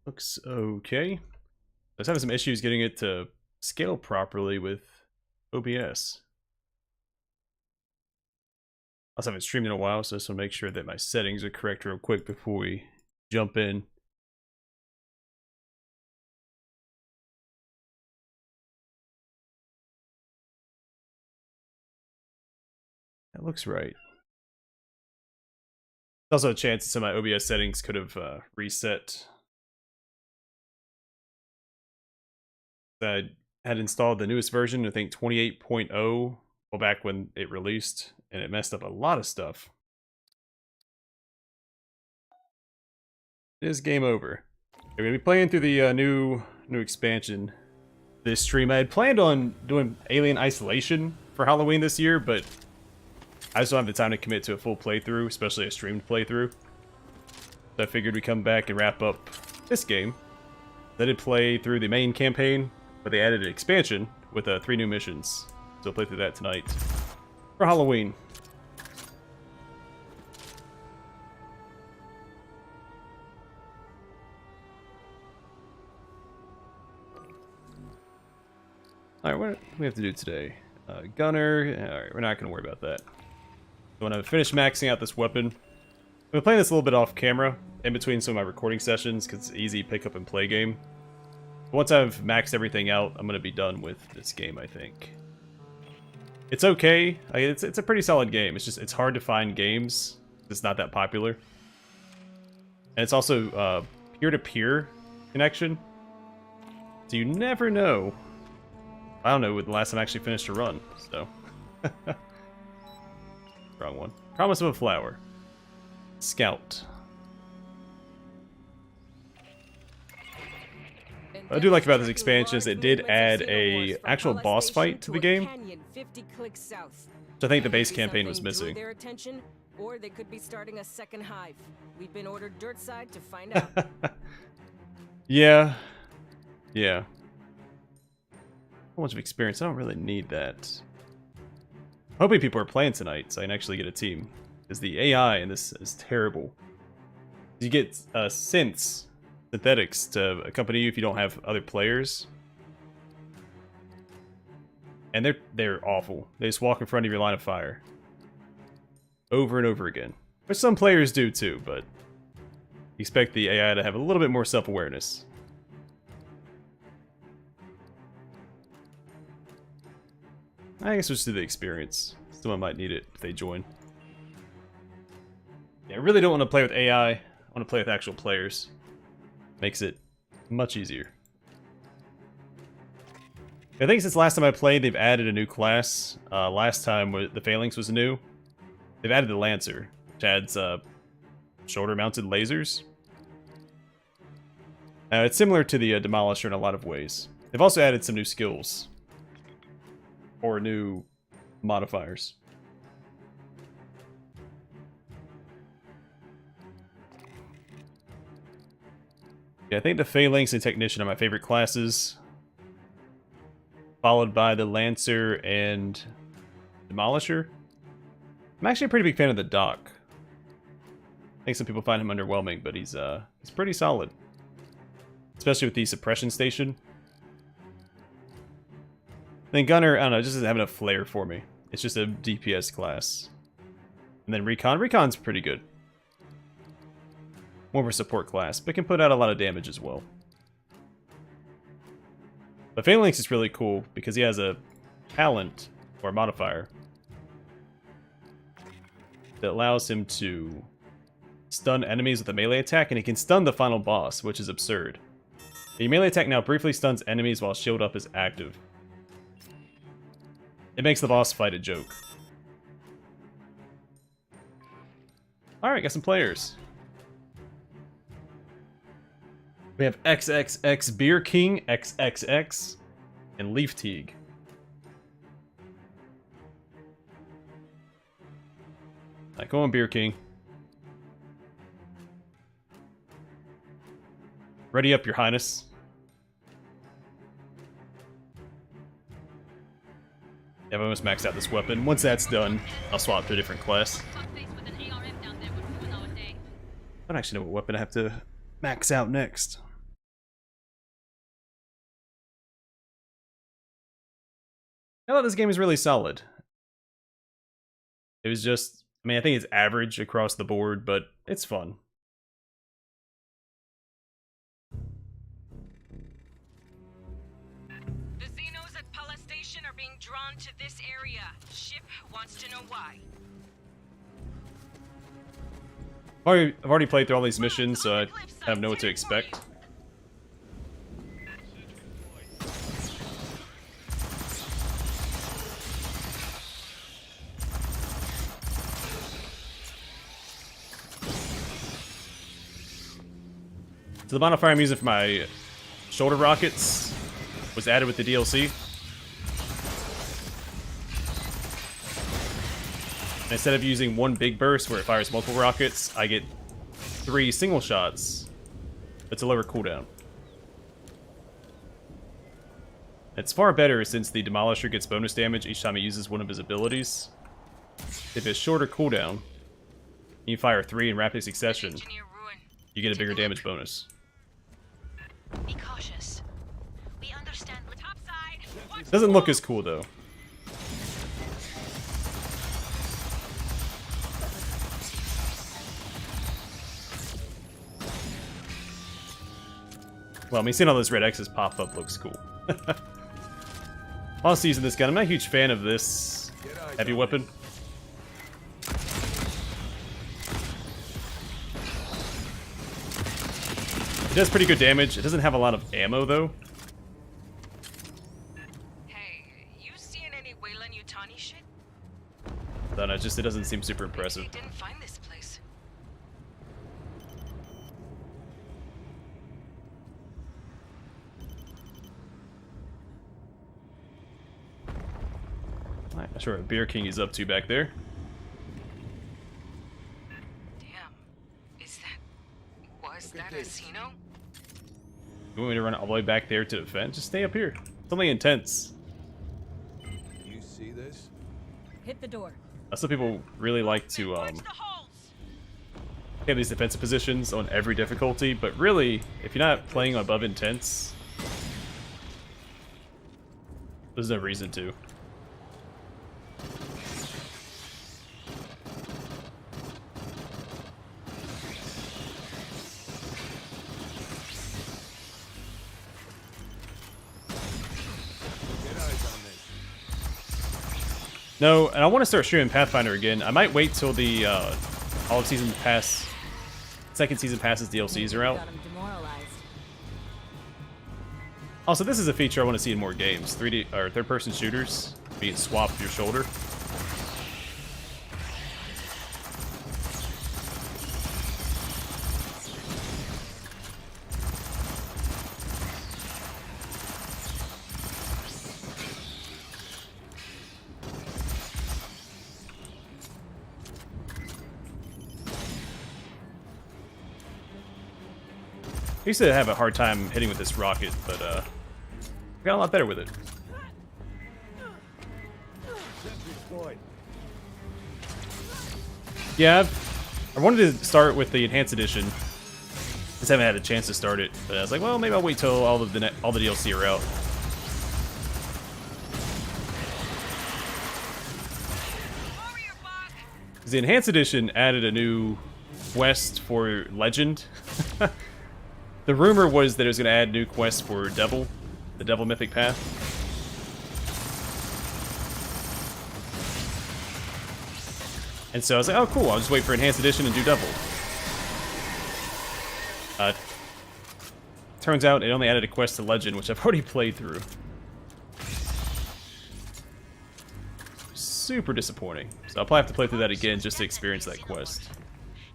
Looks okay. I was having some issues getting it to scale properly with OBS. I also haven't streamed in a while, so I just want to make sure that my settings are correct real quick before we jump in. That looks right. There's also a chance that some of my OBS settings could have reset. I had installed the newest version, I think 28.0, well, back when it released, and it messed up a lot of stuff. It is game over. We're gonna be playing through the new expansion this stream. I had planned on doing Alien Isolation for Halloween this year, but I just don't have the time to commit to a full playthrough, especially a streamed playthrough. So I figured we'd come back and wrap up this game. I did play through the main campaign, but they added an expansion with 3 new missions. So I'll play through that tonight for Halloween. Alright, what do we have to do today? Gunner. Alright, we're not going to worry about that. So when I finish maxing out this weapon, I've been playing this a little bit off camera in between some of my recording sessions because it's easy pick up and play game. But once I've maxed everything out, I'm going to be done with this game, I think. It's okay. It's a pretty solid game. It's just, it's hard to find games. It's not that popular. And it's also peer-to-peer connection. So you never know. I don't know when the last time I actually finished a run, so. Wrong one. Promise of a flower. Scout. What I do like about this expansion is it did add a actual boss fight to the game, which I think the base campaign was missing. Or they could be starting a second hive. We've been ordered dirt side to find out. Yeah. Yeah. A bunch of experience. I don't really need that. I'm hoping people are playing tonight so I can actually get a team. Because the AI in this is terrible. You get synths, synthetics to accompany you if you don't have other players. And they're awful. They just walk in front of your line of fire. Over and over again. Which some players do too, but you expect the AI to have a little bit more self-awareness. I guess we'll just do the experience. Someone might need it if they join. Yeah, I really don't want to play with AI. I want to play with actual players. Makes it much easier. I think since last time I played, they've added a new class. Last time, the Phalanx was new. They've added the Lancer, which adds shoulder-mounted lasers. It's similar to the Demolisher in a lot of ways. They've also added some new skills. Or new modifiers. Yeah, I think the Phalanx and Technician are my favorite classes. Followed by the Lancer and Demolisher. I'm actually a pretty big fan of the Doc. I think some people find him underwhelming, but he's pretty solid. Especially with the Suppression Station. Then Gunner, I don't know, just doesn't have enough flair for me. It's just a DPS class. And then Recon. Recon's pretty good. More of a support class, but can put out a lot of damage as well. But Phalanx is really cool because he has a talent, or modifier, that allows him to stun enemies with a melee attack, and he can stun the final boss, which is absurd. The melee attack now briefly stuns enemies while shield up is active. It makes the boss fight a joke. Alright, got some players. We have XXX Beer King, XXX, and Leaf Teague. Alright, go on, Beer King. Ready up, Your Highness. Yeah, I've almost maxed out this weapon. Once that's done, I'll swap to a different class. I don't actually know what weapon I have to max out next. I thought this game is really solid. It was just, I mean, I think it's average across the board, but it's fun. The Xenos at Pala Station are being drawn to this area. Ship wants to know why. I've already played through all these missions, so I kind of know what to expect. So the modifier I'm using for my shoulder rockets was added with the DLC. And instead of using one big burst where it fires multiple rockets, I get 3 single shots. It's a lower cooldown. It's far better since the Demolisher gets bonus damage each time it uses one of his abilities. If it's shorter cooldown, you fire 3 in rapid succession, you get a bigger damage bonus. Be cautious. We understand the top side. It doesn't look as cool though. Well, I mean, seeing all those red X's pop up looks cool. Honestly, using this gun, I'm not a huge fan of this heavy weapon. It does pretty good damage. It doesn't have a lot of ammo, though. Hey, you seeing any Weyland Yutani shit? I don't know, it doesn't seem super Maybe impressive. they didn't find this place. I'm not sure what Beer King is up to back there. Damn. Was that a Xeno? You want me to run all the way back there to defend? Just stay up here. It's only intense. You see this? Hit the door. Some people really like to Watch the holes. have these defensive positions on every difficulty, but really, if you're not playing above intense, there's no reason to. Get eyes on this. No, and I want to start streaming Pathfinder again. I might wait till the all of season pass, second season passes DLCs are out. Got 'em demoralized. Also, this is a feature I want to see in more games. 3D or third-person shooters being swapped with your shoulder. I used to have a hard time hitting with this rocket, but I got a lot better with it. Sentry deployed. Yeah, I wanted to start with the Enhanced Edition. Just haven't had a chance to start it, but I was like, well, maybe I'll wait till all the DLC are out. The Enhanced Edition added a new quest for Legend. The rumor was that it was going to add new quests for Devil, the Devil Mythic Path. And so I was like, oh cool, I'll just wait for Enhanced Edition and do Devil. Turns out it only added a quest to Legend, which I've already played through. Super disappointing. So I'll probably have to play through that again just to experience that quest.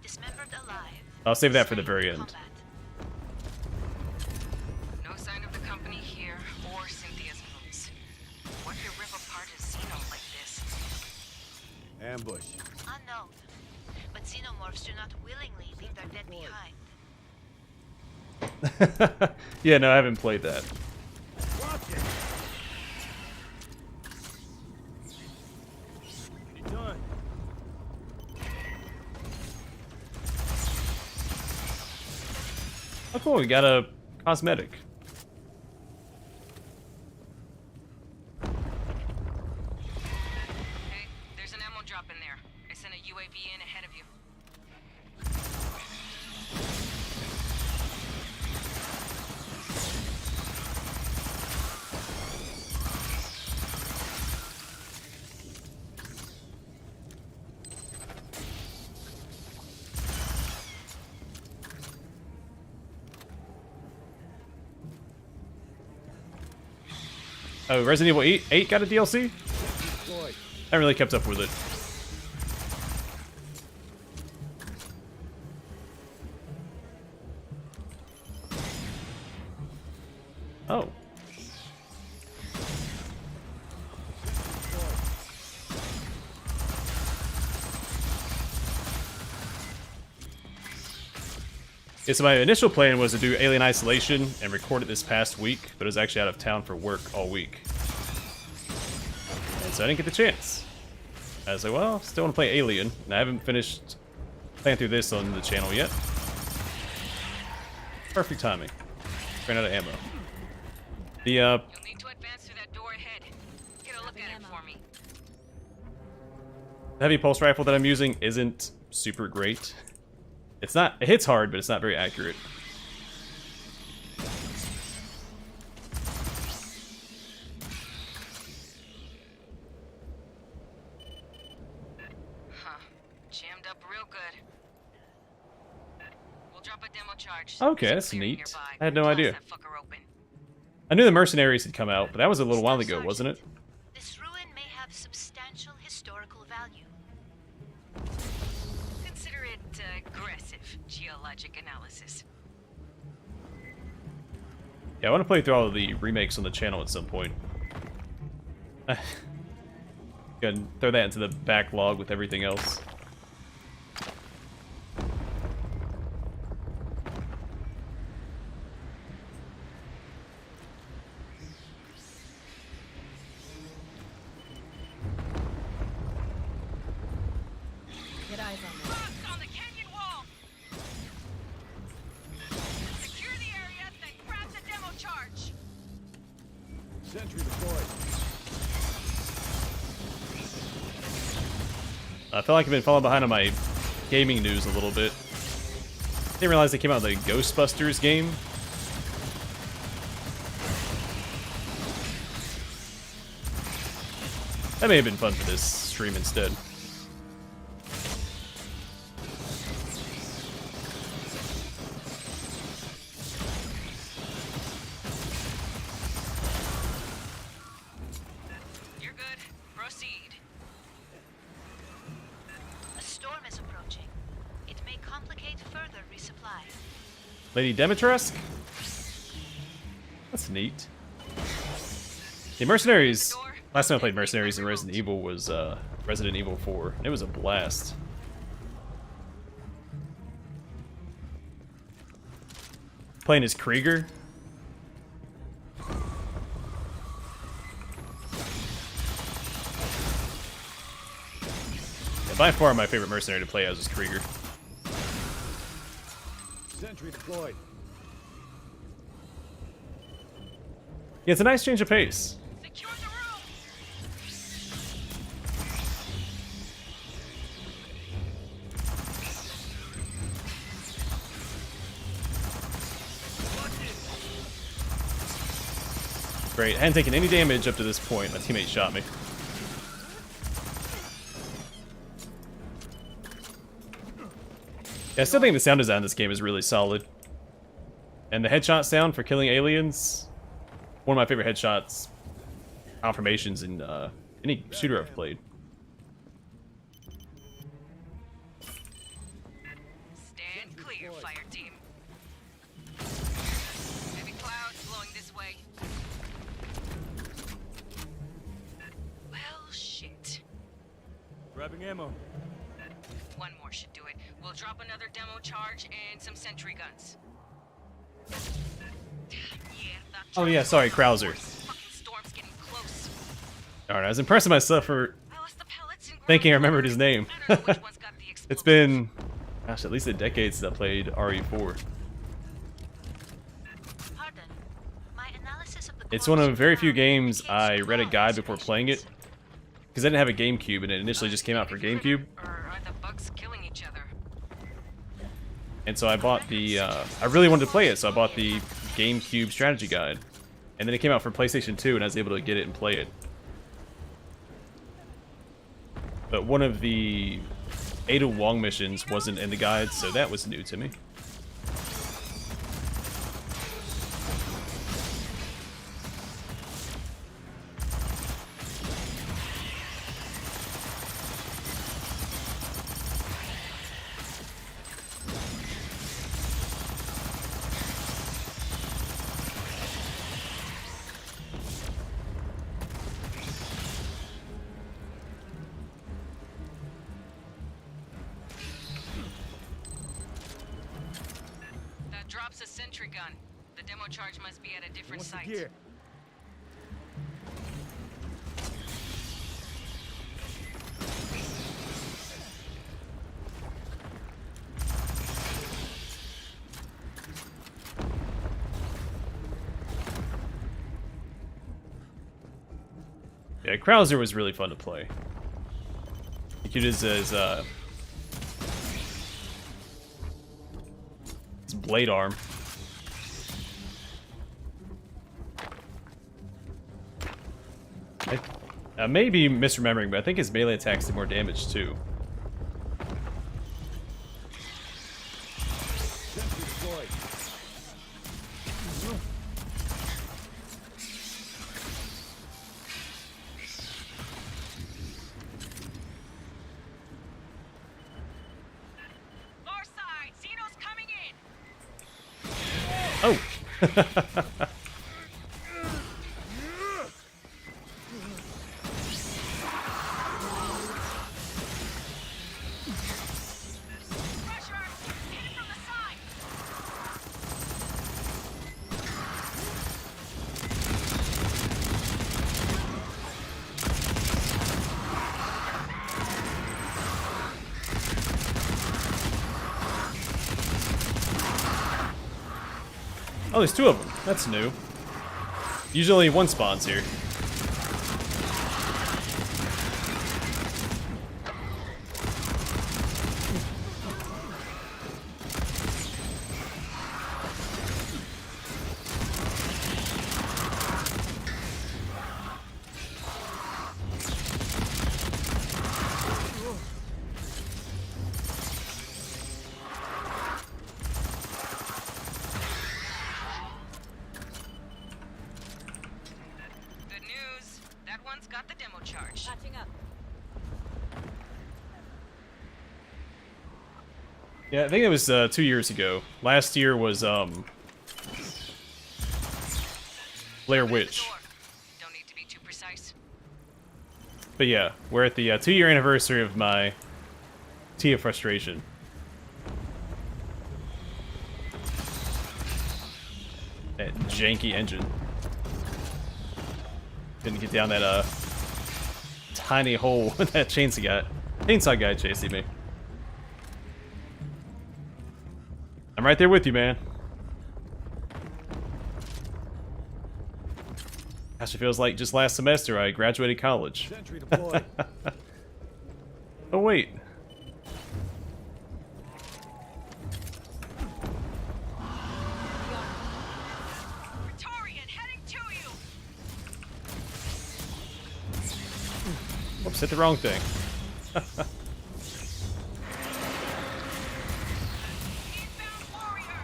Dismembered alive. I'll save that for the very end. Combat. No sign of the company here or Cynthia's moves. What could rip apart a Xeno like this? Ambush. Unknown. But Xenomorphs do not willingly leave their dead behind. Yeah, no, I haven't played that. Watch it. Oh, cool. We got a cosmetic. Hey, there's an ammo drop in there. I sent a UAV in ahead of you. Oh, Resident Evil 8 got a DLC? Deployed. I haven't really kept up with it. Oh. Yeah, so my initial plan was to do Alien Isolation and record it this past week, but I was actually out of town for work all week. And so I didn't get the chance. I was like, well, still want to play Alien, and I haven't finished playing through this on the channel yet. Perfect timing. Ran out of ammo. The, You'll need to advance through that door ahead. Get a look at it for me. heavy pulse rifle that I'm using isn't super great. It's not, it hits hard, but it's not very accurate. Huh. Jammed up real good. We'll drop a demo charge. Okay, There's that's a clearing neat. nearby. I had no Toss idea. that fucker open. I knew the Mercenaries had come out, but that was a little while ago, wasn't it? This ruin may have substantial historical value. Consider it aggressive geologic analysis. Yeah, I want to play through all of the remakes on the channel at some point. Go ahead and throw that into the backlog with everything else. Get eyes on this. Rocks on the canyon wall! Secure the area, then grab the demo charge! Sentry deployed. I feel like I've been falling behind on my gaming news a little bit. Didn't realize they came out with the Ghostbusters game. That may have been fun for this stream instead. You're good. Proceed. A storm is approaching. It may complicate further resupply. Lady Demetresk? That's neat. The Mercenaries. Last time I played Mercenaries in Resident Evil was Resident Evil 4. And it was a blast. Playing as Krieger. Yeah, by far my favorite mercenary to play as is Krieger. Sentry deployed. Yeah, it's a nice change of pace. Secure the room! Great. I hadn't taken any damage up to this point. My teammate shot me. Yeah, I still think the sound design in this game is really solid. And the headshot sound for killing aliens, one of my favorite headshots confirmations in any shooter I've played. Stand clear, fire team. Heavy clouds blowing this way. Well, shit. Grabbing ammo. One more should do it. We'll drop another demo charge and some sentry guns. Oh yeah, sorry, Krauser. Fucking storm's getting close. Alright, I was impressing myself for I lost the pellets and thinking I ground remembered his name. I don't know which one's got the It's explosives. been, gosh, at least a decade since I played RE4. It's one of very few games I read a guide before playing it, because I didn't have a GameCube and it initially just came out for GameCube. Or are the bugs killing each other? And so I bought the, I really wanted to play it, so I bought the GameCube strategy guide. And then it came out for PlayStation 2 and I was able to get it and play it. But one of the Ada Wong missions wasn't in the guide, so that was new to me. That drops a sentry gun. The demo charge must be at a different What's the site. gear? Yeah, Krauser was really fun to play. You could use his blade arm. I may be misremembering, but I think his melee attacks do more damage too. Sentry deployed. Far side, Xeno's coming in. Oh! Pressure! Hit it from the side. Oh, there's two of them. That's new. Usually only one spawns here. Good news. That one's got the demo charge. Patching up. Yeah, I think it was 2 years ago. Last year was Blair Witch. Door. Don't need to be too precise. But yeah, we're at the 2-year anniversary of my Tea of Frustration. That janky engine. Couldn't get down that tiny hole that chainsaw guy chasing me. I'm right there with you, man. Gosh, it feels like just last semester I graduated college. Sentry deployed. Oh wait. Praetorian, heading to you. Whoops, hit the wrong thing. Inbound warrior.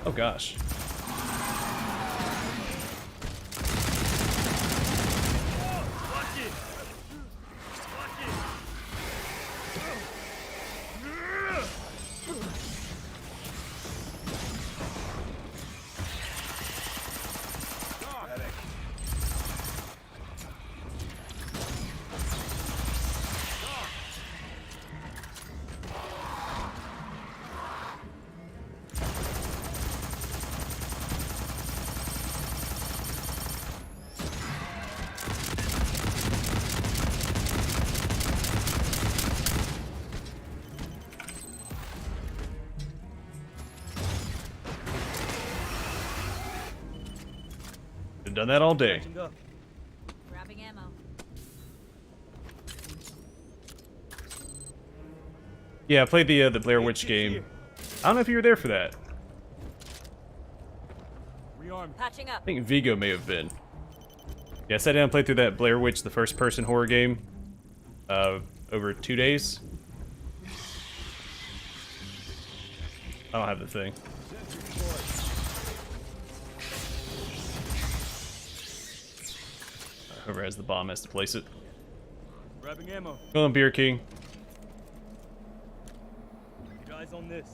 Oh gosh. Been done that all day. Catching up. Grabbing ammo. Yeah, I played the Blair Witch game. I don't know if you were there for that. Rearm. Patching up. I think Vigo may have been. Yeah, I sat down and played through that Blair Witch, the first-person horror game, over 2 days. I don't have the thing. Sentry deployed. Whoever has the bomb has to place it. Grabbing ammo. Go on, Beer King. Need eyes on this.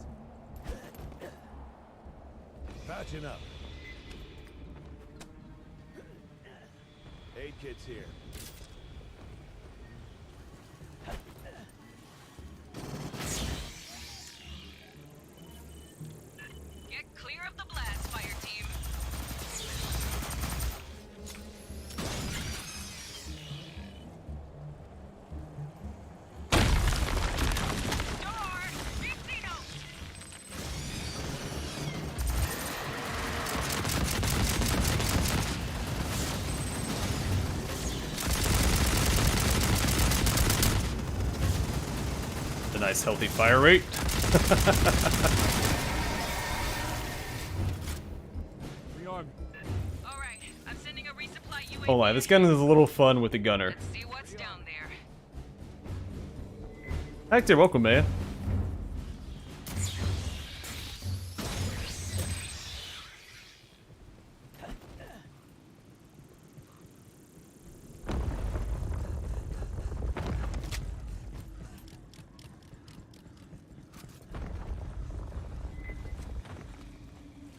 Patching up. Aid kit's here. Get clear of the blast, fire team. Door! Big Xenomorphs! A nice healthy fire rate. Rearm. All right, I'm sending a resupply UAV. Hold on, this gun is a little fun with the gunner. Let's see what's down there. Hector, welcome, man.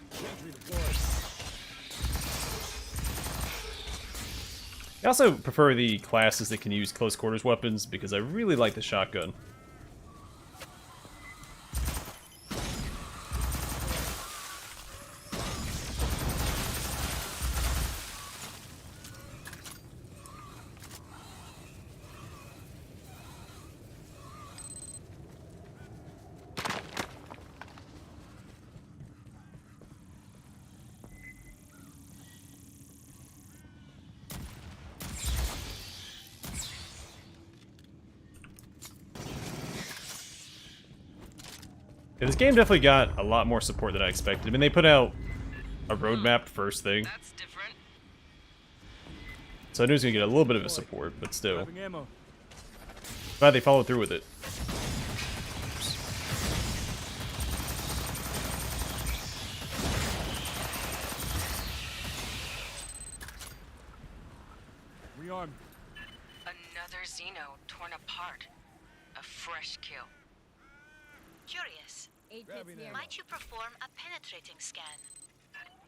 Sentry deployed. I also prefer the classes that can use close quarters weapons because I really like the shotgun. Yeah, this game definitely got a lot more support than I expected. I mean, they put out a roadmap first thing, That's different. so I knew it was gonna get a little bit of a support, but still. Grabbing ammo. Glad they followed through with it. Rearm. Another Xeno torn apart. A fresh kill. Curious. Grabbing ammo. Might you perform a penetrating scan?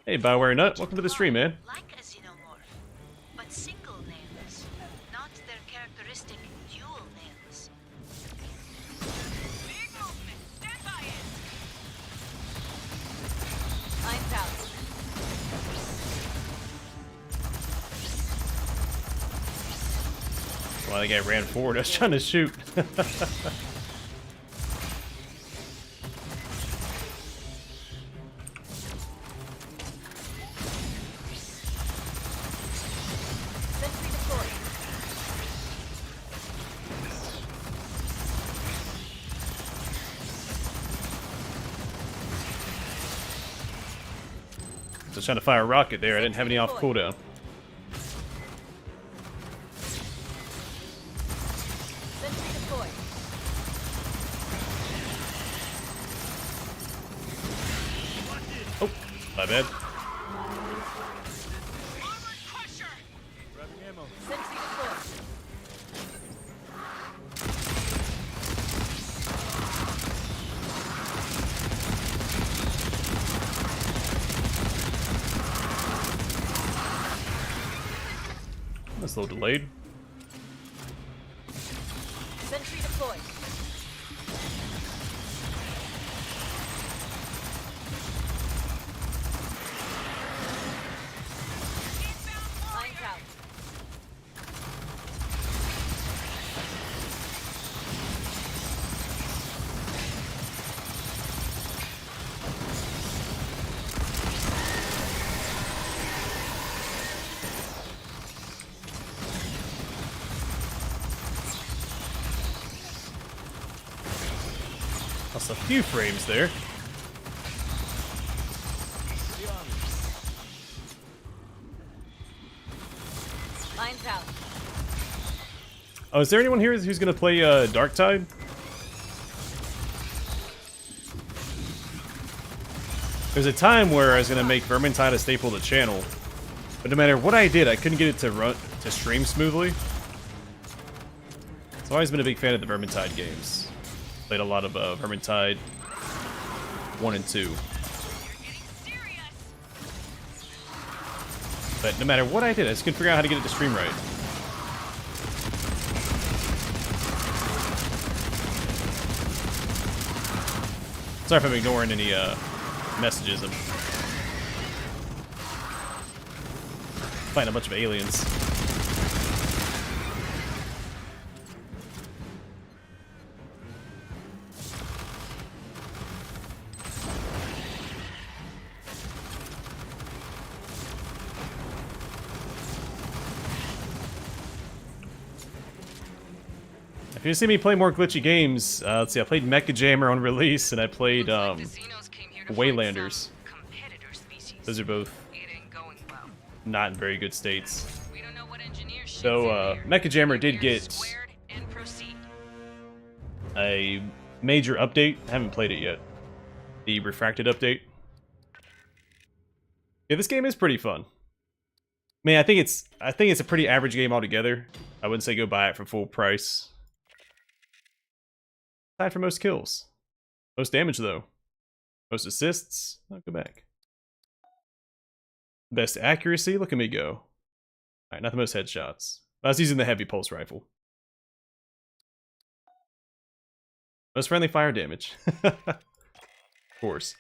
Hey, Bioware Nut, welcome to the stream, man. Like a xenomorph, but single nails, not their characteristic dual nails. Big movement. Stand by it. I'm out. Well, the guy ran forward. I was trying to shoot. Sentry deployed. Just trying to fire a rocket there. I didn't have any off cooldown. Sentry deployed. Oh, my bad. Armored crusher. Grabbing ammo. Sentry deployed. That's a little delayed. Sentry deployed. Lines out. Lost a few frames there. Lines out. Oh, is there anyone here who's gonna play Darktide? There's a time where I was gonna make Vermintide a staple of the channel, but no matter what I did, I couldn't get it to stream smoothly. So I've always been a big fan of the Vermintide games. Played a lot of Vermintide 1 and 2. But no matter what I did, I just couldn't figure out how to get it to stream right. Sorry if I'm ignoring any messages. I'm fighting a bunch of aliens. If you see me play more glitchy games, let's see, I played Mecha Jammer on release, and I played Waylanders. Those are both not in very good states. So Mecha Jammer did get a major update. I haven't played it yet. The Refracted update. Yeah, this game is pretty fun. I mean, I think it's a pretty average game altogether. I wouldn't say go buy it for full price. Tied for most kills. Most damage, though. Most assists. I'll go back. Best accuracy. Look at me go. Alright, not the most headshots. I was using the heavy pulse rifle. Most friendly fire damage. Of course.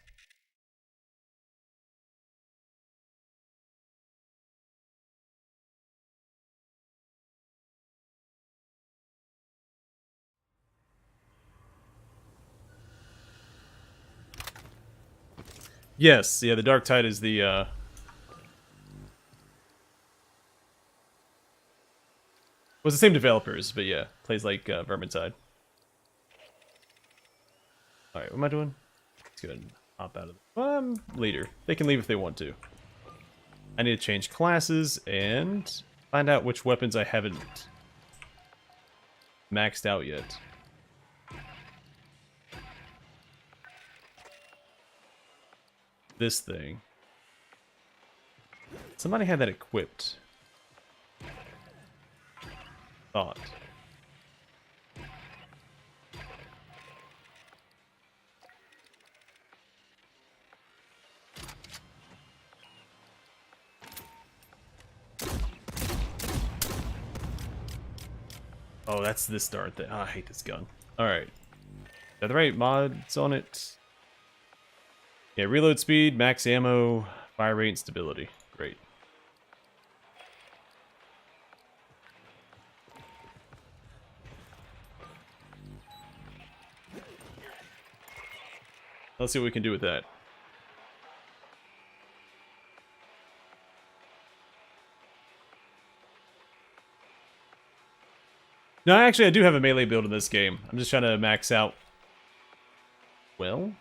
Yes, yeah, the Darktide is the, well, it's the same developers, but yeah, plays like Vermintide. Alright, what am I doing? Let's go ahead and hop out of the... leader. They can leave if they want to. I need to change classes and find out which weapons I haven't maxed out yet. This thing. Somebody had that equipped. Thought. Oh, that's this dart thing. Oh, I hate this gun. Alright. Are the right mods on it? Yeah, reload speed, max ammo, fire rate, and stability. Great. Let's see what we can do with that. No, actually, I do have a melee build in this game. I'm just trying to max out. Well,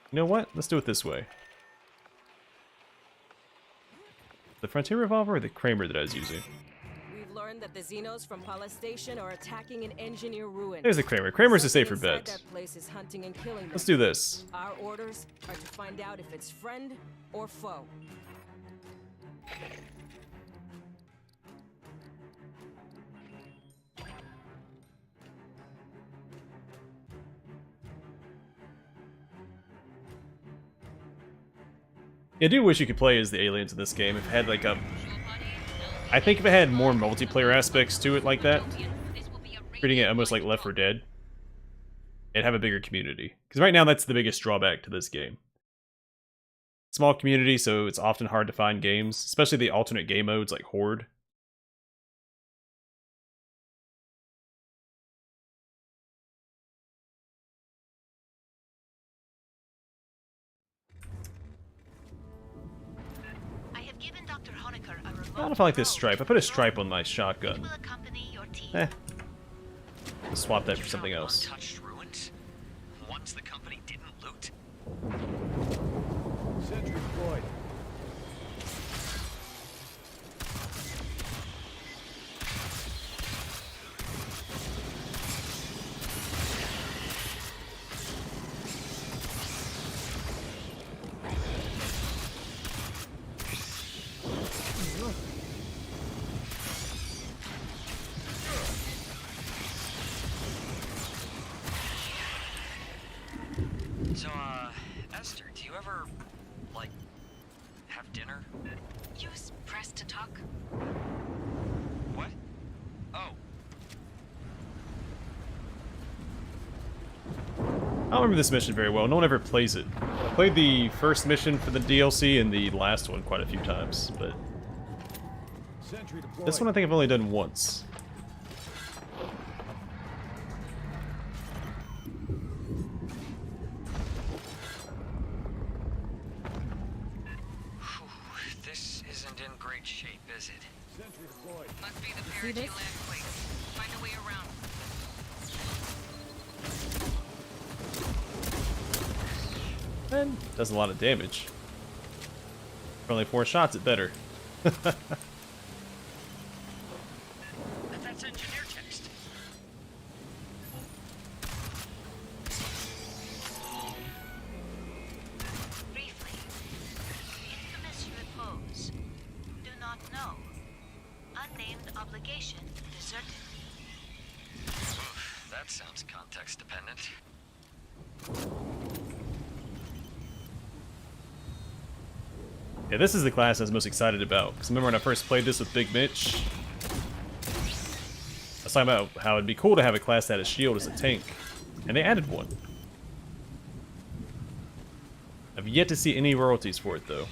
you know what? Let's do it this way. The Frontier Revolver or the Kramer that I was using? We've learned that the Xenos from Pala Station are attacking an engineer ruin. There's the Kramer. Kramer's a safer Something inside bet. that place is hunting and killing them. Let's do this. Our orders are to find out if it's friend or foe. Yeah, I do wish you could play as the aliens in this game. If it had like a... I think if it had more multiplayer aspects to it like that, treating it almost like Left 4 Dead, it'd have a bigger community. Because right now that's the biggest drawback to this game. Small community, so it's often hard to find games, especially the alternate game modes like Horde. I don't know if I like this stripe. I put a stripe on my shotgun. I'll swap that for something else. Untouched ruins? Ones the company didn't Use press to talk. What? Oh, I don't remember this mission very well. No one ever plays it. I played the first mission for the DLC and the last one quite a few times, but Sentry deployed. this one I think I've only done once. this isn't in great shape, is it? Sentry deployed. Must be the See this? Fireteam land place. Find a way around. And does a lot of damage. For only 4 shots, it better. That's engineer text. Briefly, infamous repose. Do not know. Unnamed obligation deserted. Oof, that sounds context dependent. Yeah, this is the class I was most excited about. Because remember when I first played this with Big Mitch? I was talking about how it'd be cool to have a class that had a shield as a tank. And they added one. I've yet to see any royalties for it, though.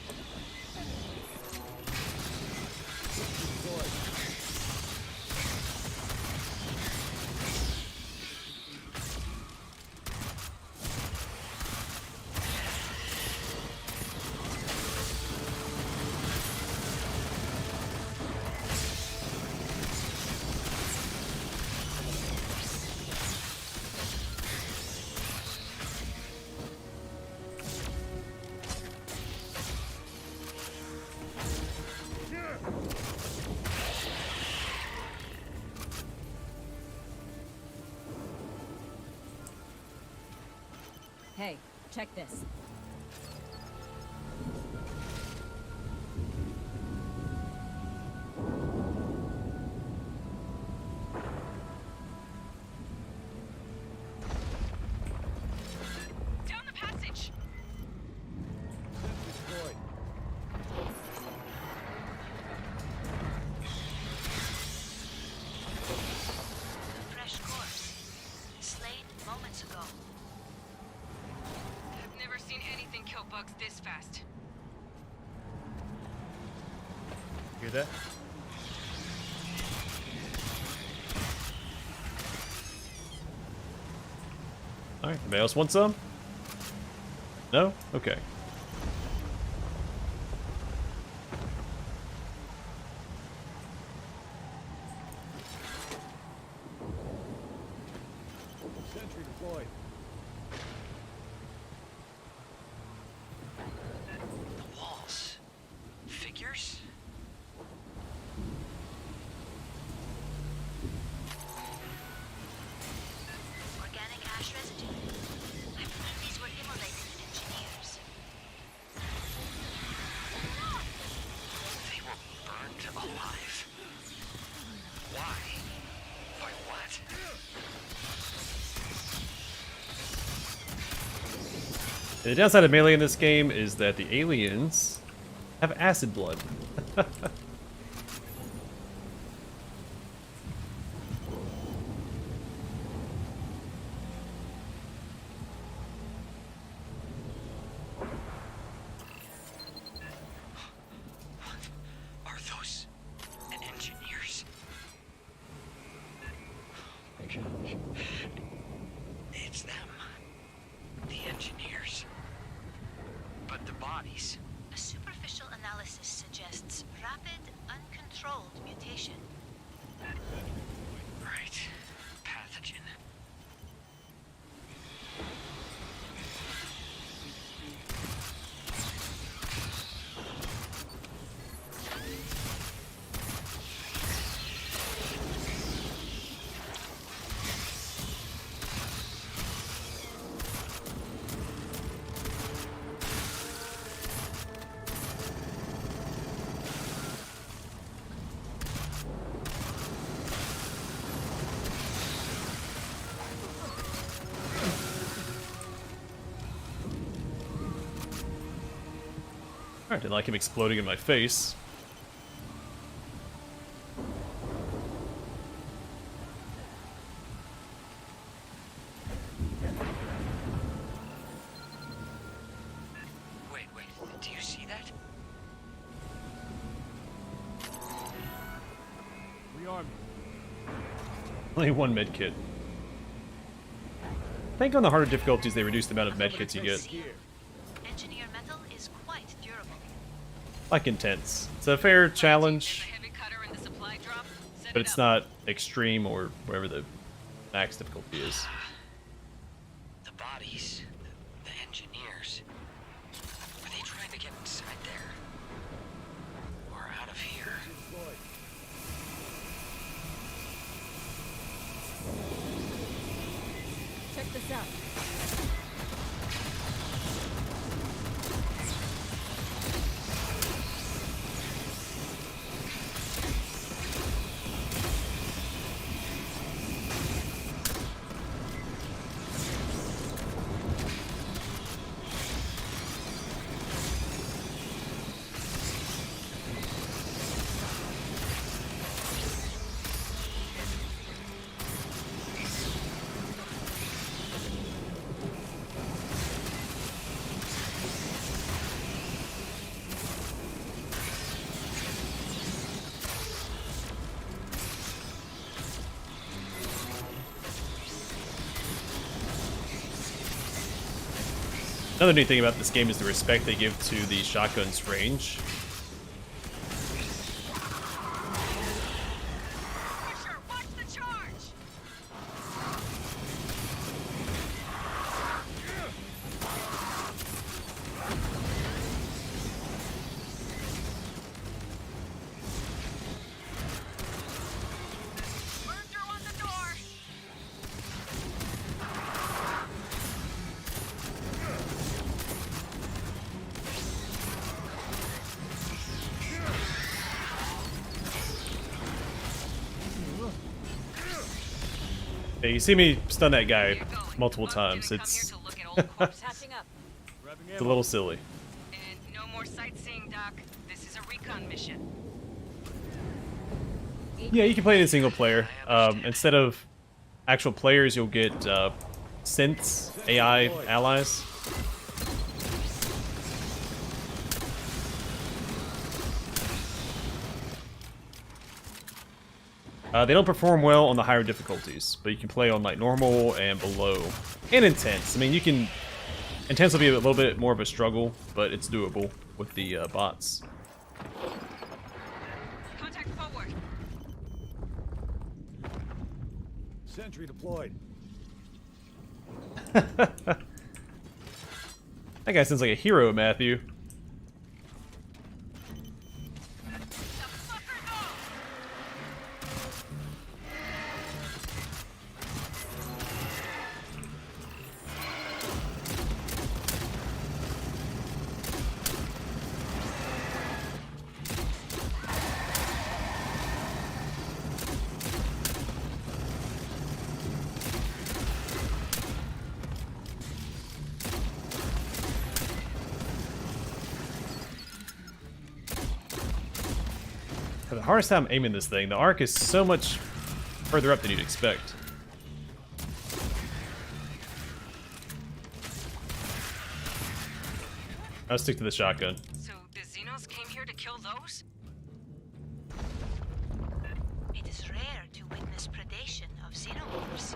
Hey, check this. Down the passage. Sentry deployed. Fresh course. Slain moments ago. I've never seen anything kill bugs this fast. Hear that? Alright, anybody else want some? No? Okay. Sentry deployed. The walls. Figures? Organic ash residue. I believe these were immolated engineers. They were burned alive. Why? By what? And the downside of melee in this game is that the aliens have acid blood. Are those engineers? It's them. The engineers. But the bodies. A superficial analysis suggests rapid, uncontrolled mutation. Right. Pathogen. Alright, didn't like him exploding in my face. Wait, do you see that? Rearm me. Only one med kit. I think on the harder difficulties they reduce the amount of med kits you get. Here. Engineer metal is quite durable. Like intense. It's a fair There's a challenge, heavy cutter in the supply drop. Set but it it's up. not extreme or whatever the max difficulty is. The bodies, the engineers. Were they trying to get inside there? Or out of here? Deployed. Check this out. Another neat thing about this game is the respect they give to the shotgun's range. Pusher, watch the charge! Burn through on the door! Yeah, you see me stun that guy Where you going? multiple Well, times. didn't come here It's to look at old corpses. Patching up. Grabbing a ammo. little silly. And no more sightseeing, Doc. This is a recon mission. Yeah, you can play it in single player. Instead of actual players, you'll get synths, AI allies. They don't perform well on the higher difficulties, but you can play on like normal and below, and intense. I mean, you can intense will be a little bit more of a struggle, but it's doable with the bots. Contact forward. Sentry deployed. That guy sounds like a hero, Matthew. I have the hardest time aiming this thing. The arc is so much further up than you'd expect. I'll stick to the shotgun. So the Xenos came here to kill those? It is rare to witness predation of Xenomorphs.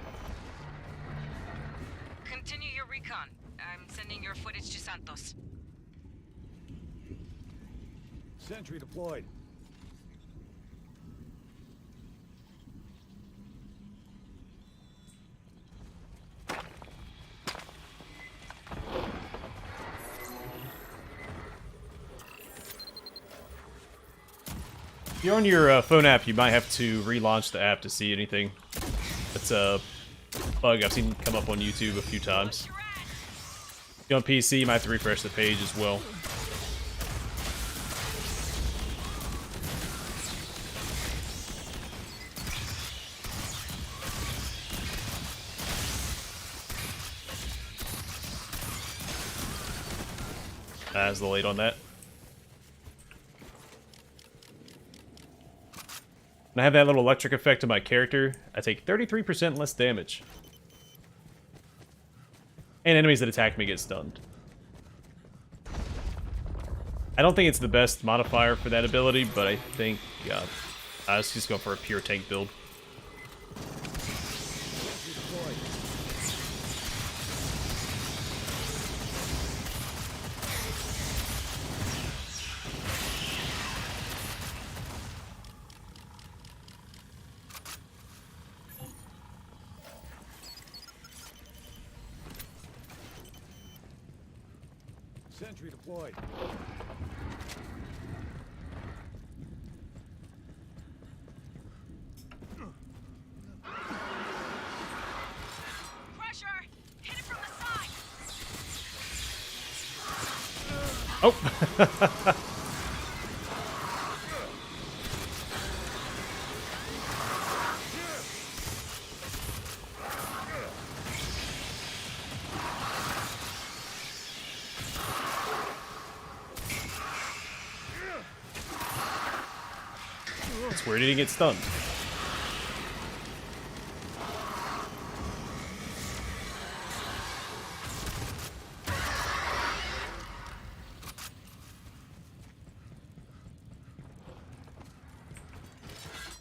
Continue your recon. I'm sending your footage to Santos. Sentry deployed. If you're on your phone app, you might have to relaunch the app to see anything. That's a bug I've seen come up on YouTube a few times. If you're on PC, you might have to refresh the page as well. As the late on that. When I have that little electric effect on my character, I take 33% less damage. And enemies that attack me get stunned. I don't think it's the best modifier for that ability, but I think let's just go for a pure tank build. Sentry deployed. Pressure! Hit it from the side! Oh! Where did he get stunned?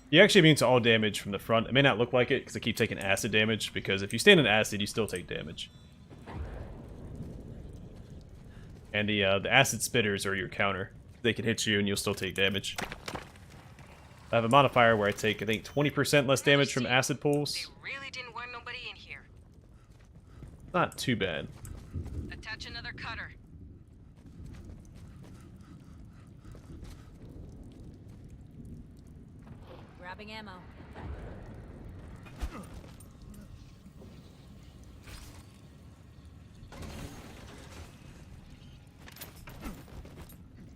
You're actually immune to all damage from the front. It may not look like it because I keep taking acid damage, because if you stand in acid, you still take damage. And the acid spitters are your counter. They can hit you and you'll still take damage. I have a modifier where I take, I think, 20% less damage from acid pulls. They really didn't want nobody in here. Not too bad. Attach another cutter. Grabbing ammo.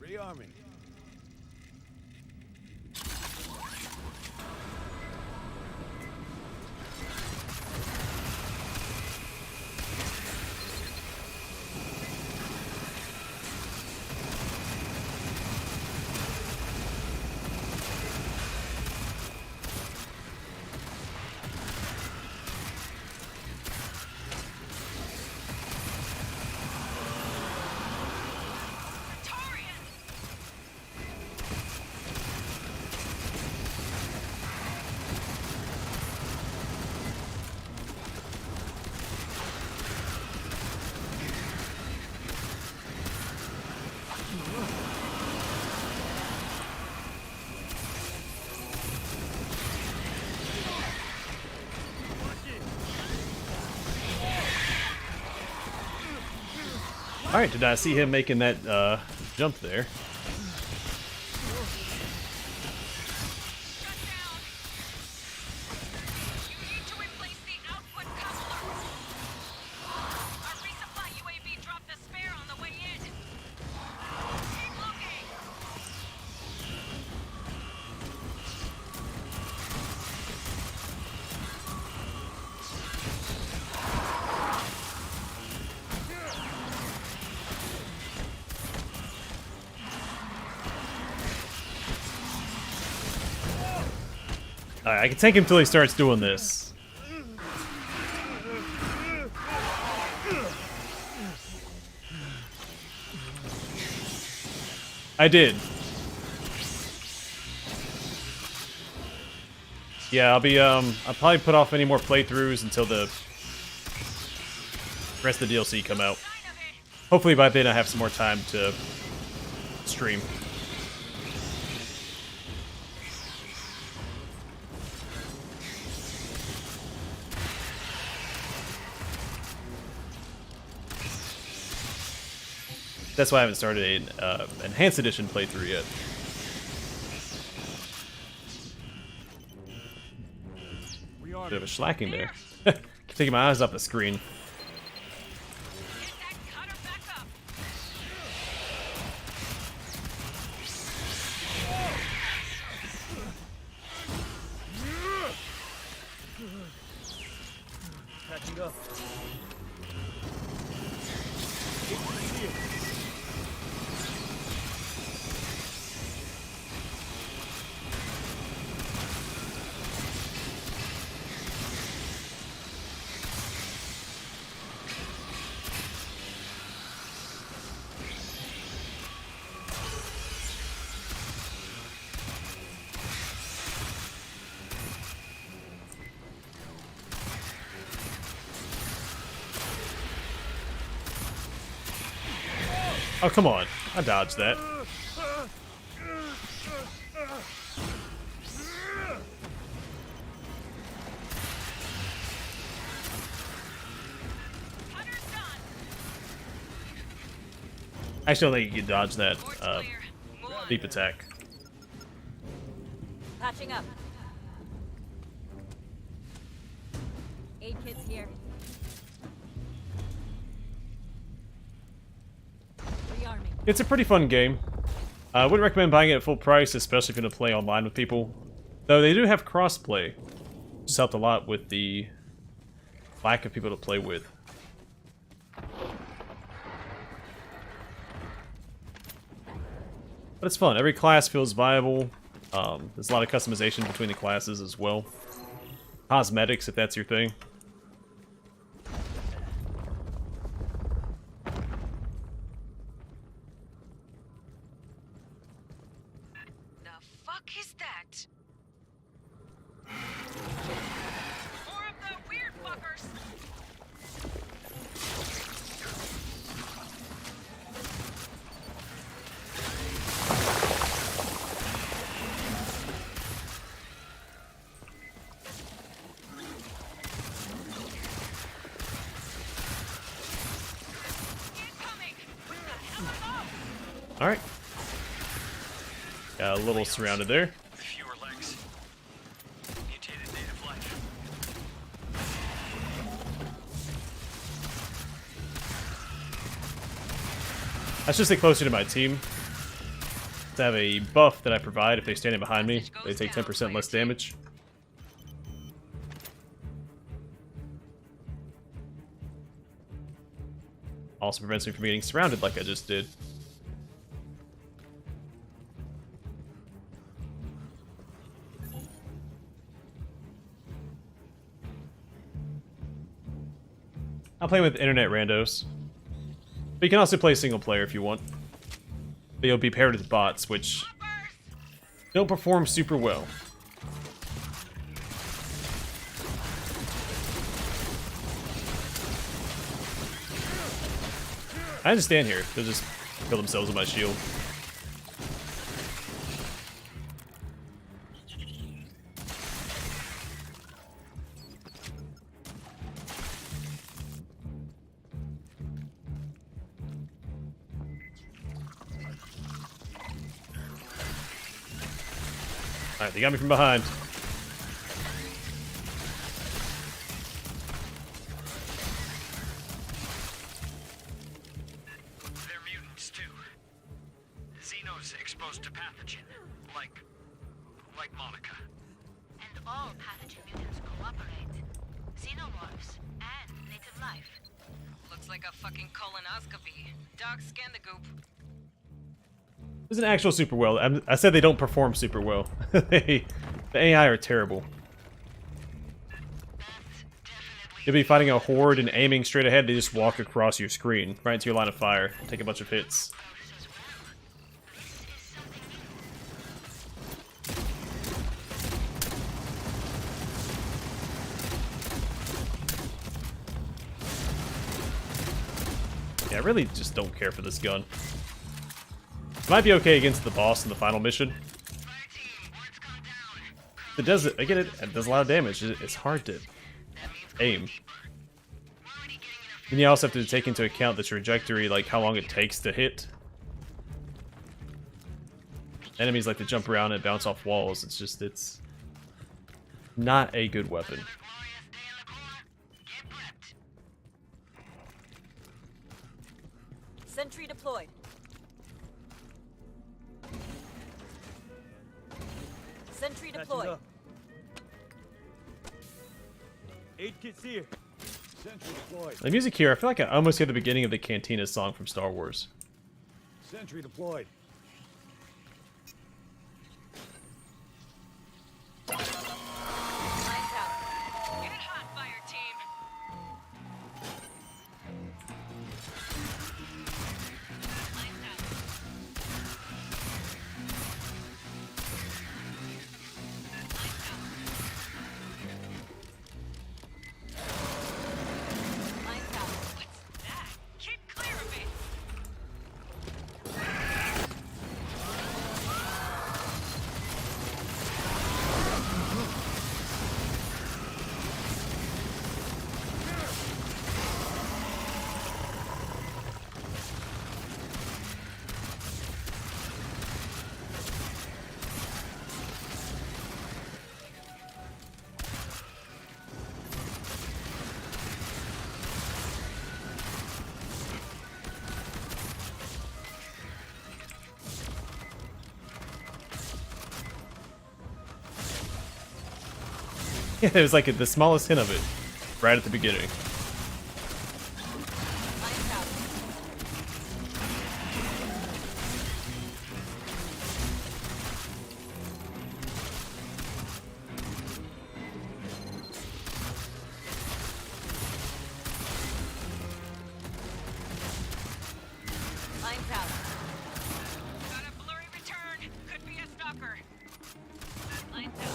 Rearming. Alright, did I see him making that jump there? Shut down! You need to replace the output coupler! Our resupply UAV dropped a spare on the way in! Keep looking! Alright, I can tank him till he starts doing this. I did. Yeah, I'll probably put off any more playthroughs until the rest of the DLC come out. Hopefully by then I have some more time to stream. That's why I haven't started an Enhanced Edition playthrough yet. Bit of a slacking there. Keep taking my eyes off the screen. Get that cutter back up! Catching up. Oh, come on. I dodged that. I still think you can dodge that deep attack. Patching up. Aid kits here. Rearming. It's a pretty fun game. I wouldn't recommend buying it at full price, especially if you're going to play online with people. Though they do have crossplay, which has helped a lot with the lack of people to play with. But it's fun. Every class feels viable. There's a lot of customization between the classes as well. Cosmetics, if that's your thing. The fuck is that? More of the weird fuckers. Incoming! What the hell? Alright. Got a little surrounded there. With fewer legs. Mutated native life. Let's just stay closer to my team. To have a buff that I provide if they're standing behind me. They take 10% less damage. Also prevents me from getting surrounded like I just did. I'm playing with internet randos. But you can also play single player if you want. But you'll be paired with bots, which don't perform super well. I just stand here. They'll just kill themselves with my shield. Alright, they got me from behind. They're mutants too. Xenos exposed to pathogen, like Monica. And all pathogen mutants cooperate. Xenomorphs and native life. Looks like a fucking colonoscopy. Doc, scan the goop. This isn't actual super well. I said they don't perform super well. The AI are terrible. You'll be fighting a horde and aiming straight ahead, they just walk across your screen, right into your line of fire, take a bunch of hits. Yeah, I really just don't care for this gun. Might be okay against the boss in the final mission. It does it. I get it. It does a lot of damage. It's hard to aim. And you also have to take into account the trajectory, like how long it takes to hit. Enemies like to jump around and bounce off walls. It's not a good weapon. Sentry deployed. Sentry Patching deployed. up. Aid kits here. Sentry deployed. The music here, I feel like I almost hear the beginning of the Cantina song from Star Wars. Sentry deployed. Lights out. Get hot, fire team. Lights out. Lights out. What's that? Keep clear of me. Yeah, it was like the smallest hint of it, right at the beginning. Lights out. Lights out. Got a blurry return. Could be a stalker. Lights out.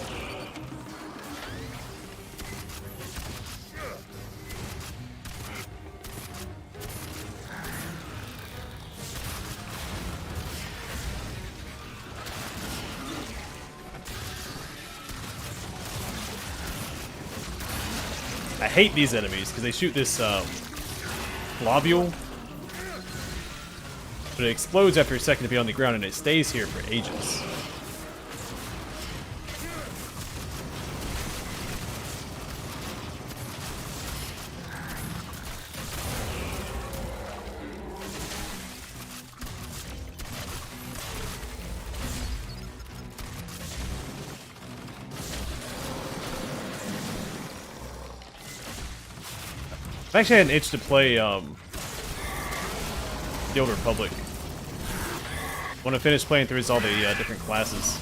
I hate these enemies because they shoot this globule, but it explodes after a second to be on the ground and it stays here for ages. I actually had an itch to play the Old Republic. When I finish playing through all the different classes.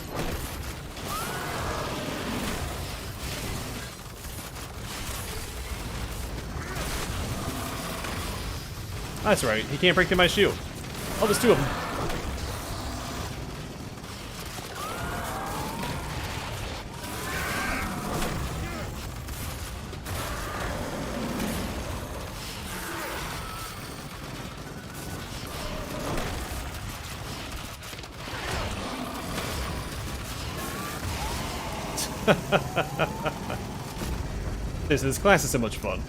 That's right, he can't break through my shield. Oh, there's two of them. This class is so much fun.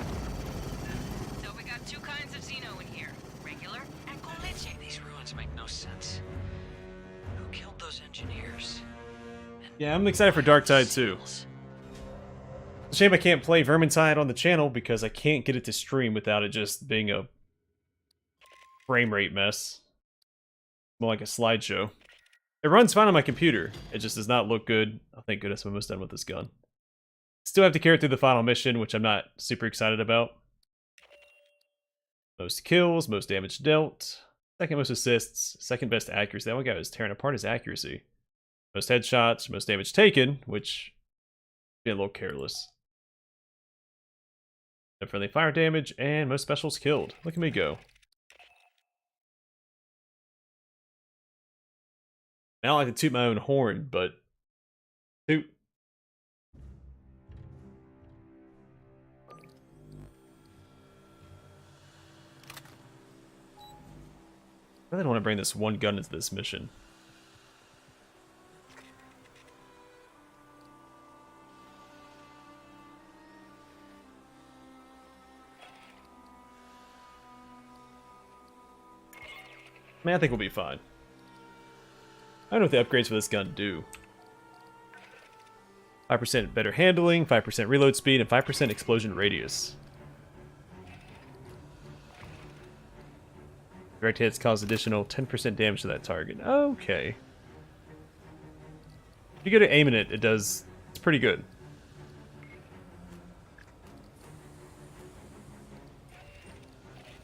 So we got two kinds of Xeno in here. Regular and Colonial. These ruins make no sense. Who killed those engineers? And Yeah, I'm excited for Dark Tide too. seals? It's a shame I can't play Vermintide on the channel because I can't get it to stream without it just being a frame rate mess. More like a slideshow. It runs fine on my computer. It just does not look good. Oh, thank goodness I'm almost done with this gun. Still have to carry through the final mission, which I'm not super excited about. Most kills, most damage dealt, second most assists, second best accuracy. That one guy was tearing apart his accuracy. Most headshots, most damage taken, which be a little careless. No friendly fire damage, and most specials killed. Look at me go. I don't like to toot my own horn, but toot. I really don't want to bring this one gun into this mission. I mean, I think we'll be fine. I don't know what the upgrades for this gun do. 5% better handling, 5% reload speed, and 5% explosion radius. Direct hits cause additional 10% damage to that target. Okay. If you go to aiming it, it's pretty good.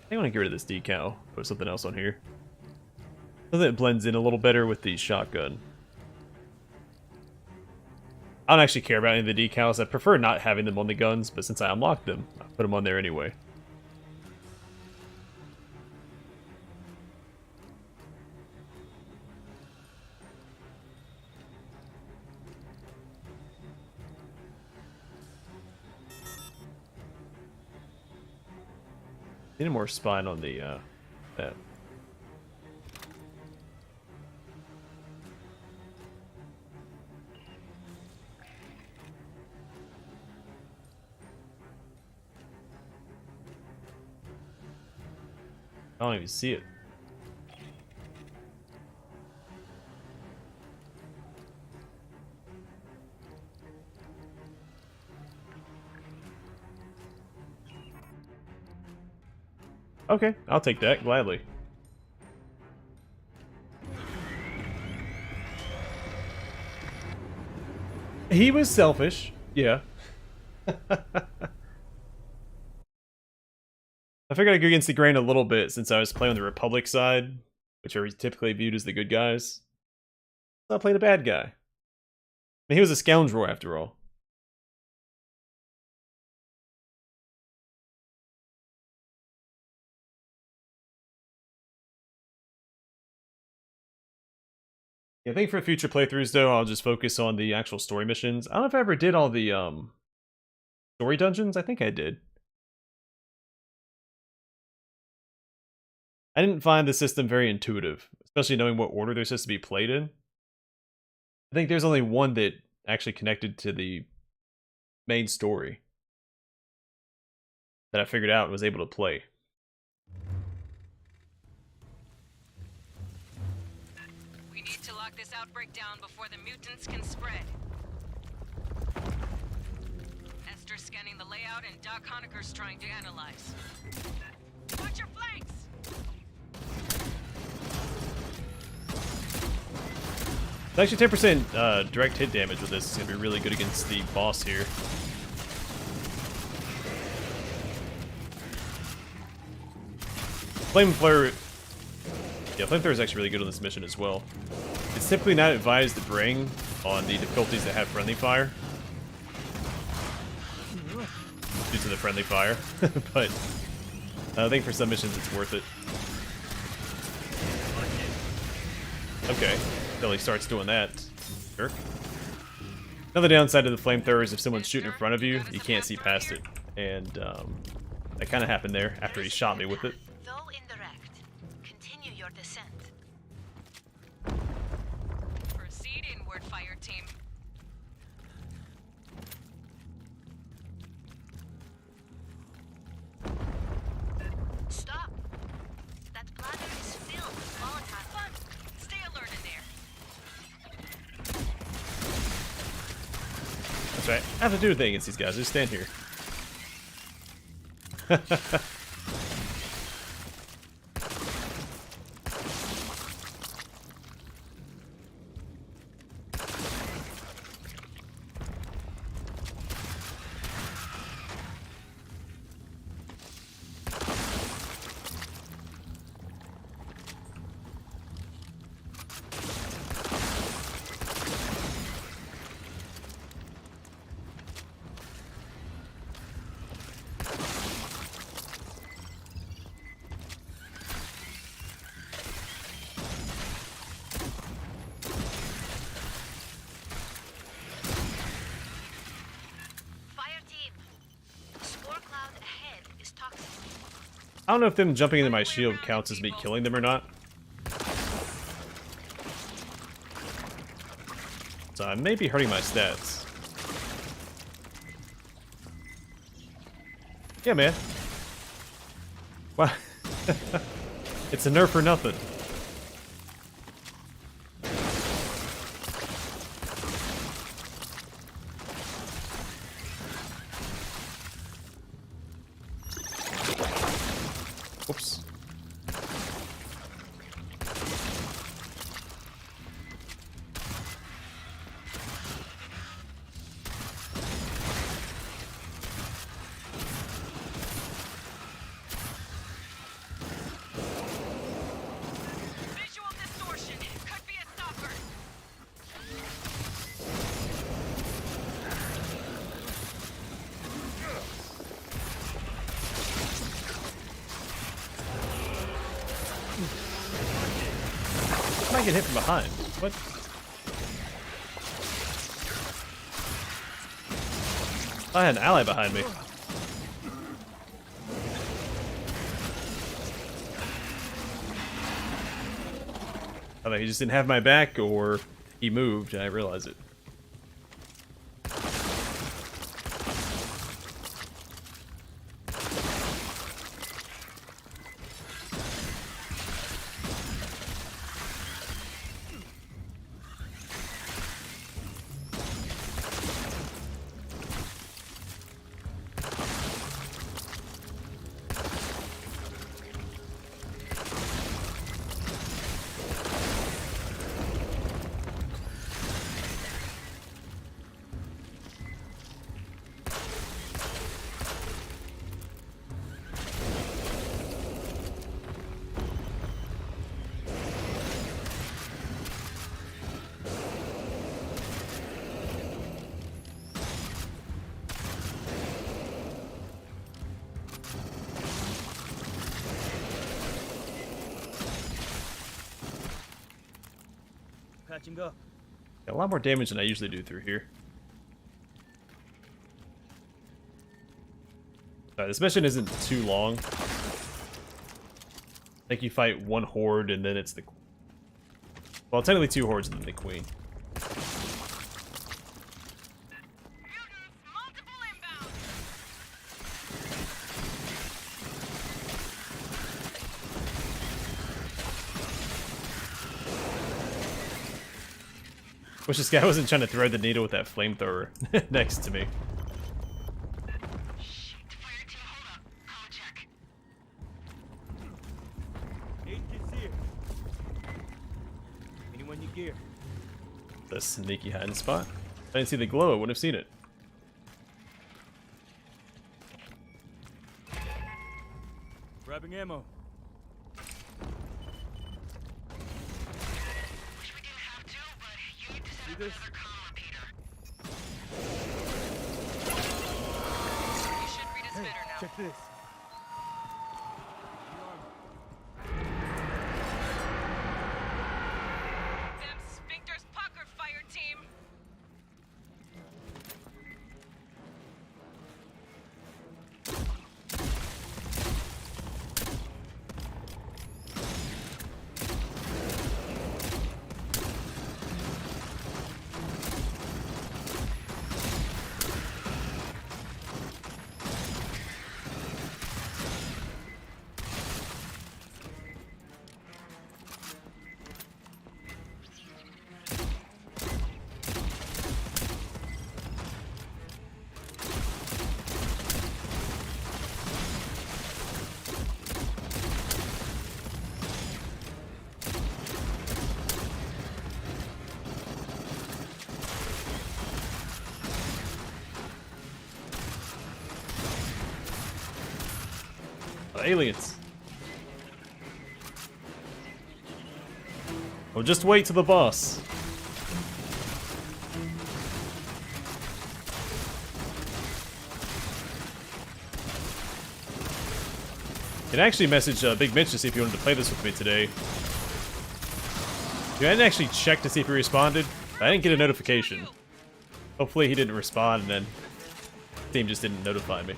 I think I want to get rid of this decal. Put something else on here. So that it blends in a little better with the shotgun. I don't actually care about any of the decals. I prefer not having them on the guns, but since I unlocked them, I put them on there anyway. Need more spine on the that. I don't even see it. Okay, I'll take that gladly. He was selfish, yeah. I figured I'd go against the grain a little bit since I was playing on the Republic side, which are typically viewed as the good guys. So I played a bad guy. I mean, he was a scoundrel after all. Yeah, I think for future playthroughs though, I'll just focus on the actual story missions. I don't know if I ever did all the story dungeons. I think I did. I didn't find the system very intuitive, especially knowing what order they're supposed to be played in. I think there's only one that actually connected to the main story that I figured out and was able to play. We need to lock this outbreak down before the mutants can spread. Esther's scanning the layout and Doc Honecker's trying to analyze. Watch your flanks! It's actually 10% direct hit damage with this. It's going to be really good against the boss here. Flamethrower... Yeah, Flamethrower is actually really good on this mission as well. It's typically not advised to bring on the difficulties that have friendly fire. Due to the friendly fire. But I think for some missions it's worth it. Okay. Until he starts doing that. Jerk. Another downside to the flamethrower is if someone's shooting in front of you, you can't see past it. And that kind of happened there after he shot me with it. Though indirect, continue your descent. Proceed inward, Fireteam. Stop! That bladder is filled with volatile fun. Stay alert in there. That's right. I have to do a thing against these guys. Just stand here. I don't know if them jumping into my shield counts as me killing them or not. So I may be hurting my stats. Yeah, man. Wow. It's a nerf for nothing. Whoops. Visual distortion. Could be a stopper. I might get hit from behind. What? I had an ally behind me. I thought he just didn't have my back, or he moved and I realized it. Patching up. Got a lot more damage than I usually do through here. Alright, this mission isn't too long. I think you fight one horde and then it's the... Well, technically 2 hordes and then the queen. Mutants, multiple inbound. Wish this guy wasn't trying to thread the needle with that flamethrower next to me. Shit, Fireteam, hold up. Call check. 8 kits here. Anyone you gear? The sneaky hiding spot. I didn't see the glow, I wouldn't have seen it. Grabbing ammo. Wish we didn't have to, but you need to set See up this? another column, Peter. You should read his Hey, fitter now. check this. Them sphincters pucker, fire team. Aliens. Oh, just wait till the boss. You can actually message Big Mitch to see if you wanted to play this with me today. I didn't actually check to see if he responded. I didn't get a notification. Hopefully he didn't respond and then the team just didn't notify me.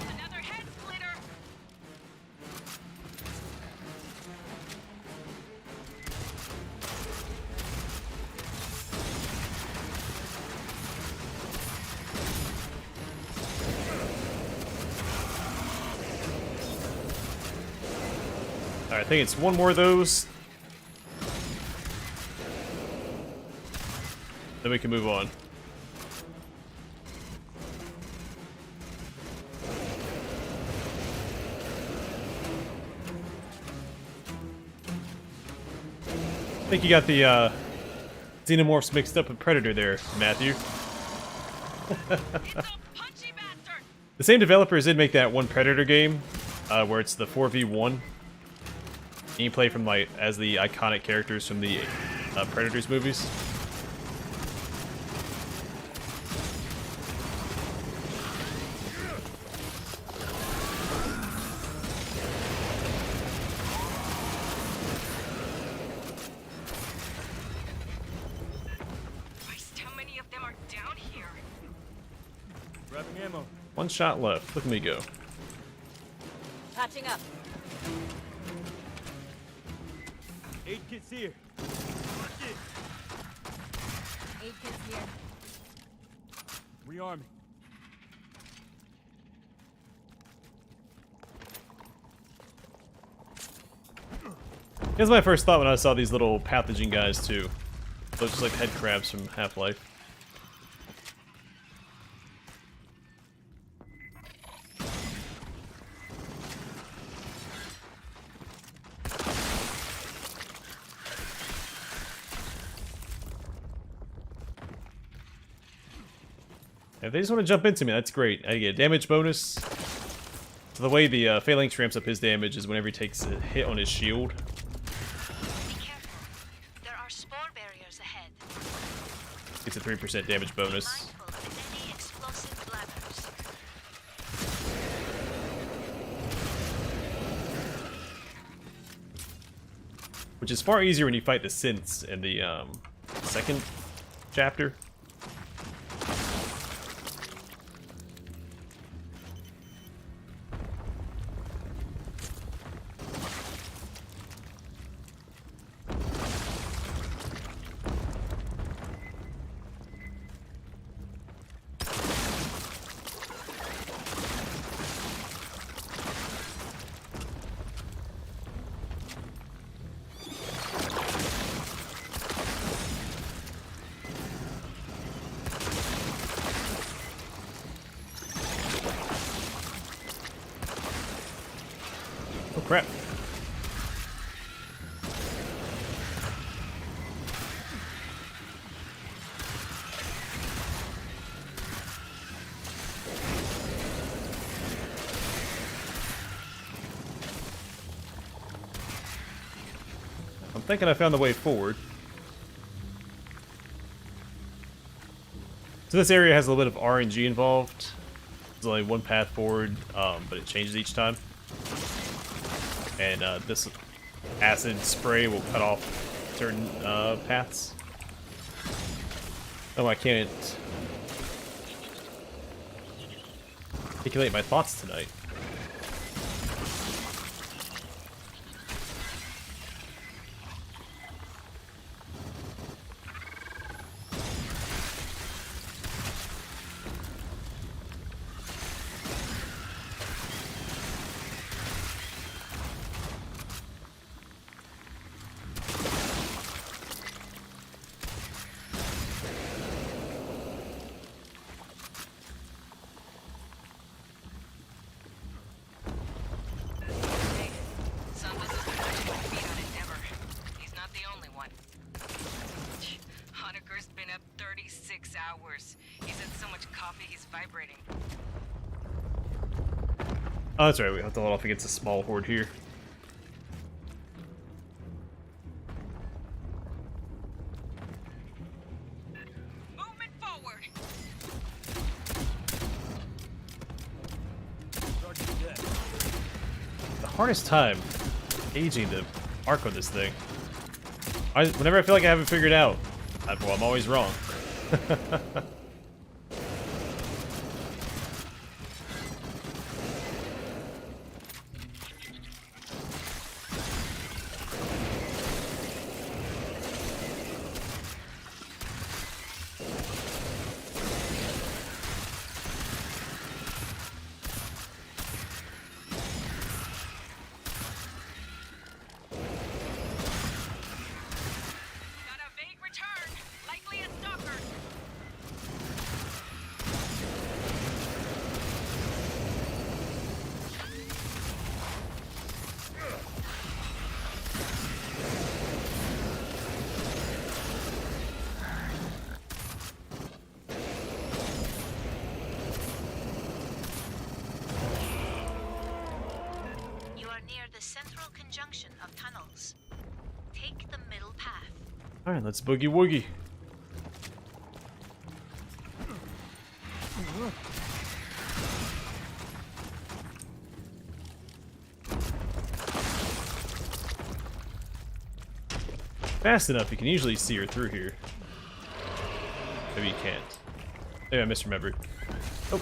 Another head splitter. Alright, I think it's one more of those. Then we can move on. I think you got the Xenomorphs mixed up with Predator there, Matthew. It's a punchy bastard. The same developers did make that one Predator game, where it's the 4v1. And you play from like as the iconic characters from the Predators movies. ammo. One shot left. Look at me go. Patching up. 8 kits here. Aid kits here. Rearming. That's my first thought when I saw these little pathogen guys too. Looks just like head crabs from Half-Life. If they just want to jump into me, that's great. I get a damage bonus. So the way the Phalanx ramps up his damage is whenever he takes a hit on his shield. Be careful. There are spore barriers ahead. Gets a 3% damage Be bonus. mindful of any explosive bladders. Which is far easier when you fight the synths in the second chapter. Oh crap. I'm thinking I found the way forward. So this area has a little bit of RNG involved. There's only one path forward, but it changes each time. And this acid spray will cut off certain paths. Oh, I can't articulate my thoughts tonight. Hey, Sunless has been putting my feet on Endeavor. He's not the only one. Honeker's been up 36 hours. He's had so much coffee he's vibrating. Oh, that's right. We have to hold off against a small horde here. Movement forward! Sergeant dead. The hardest time gauging the arc on this thing. Whenever I feel like I haven't figured out, well, I'm always wrong. Got a vague return, likely a stalker. You are near the central conjunction of tunnels. Take the middle path. Alright, let's boogie woogie. Fast enough, you can usually see her through here. Maybe you can't. Maybe I misremembered. Oh.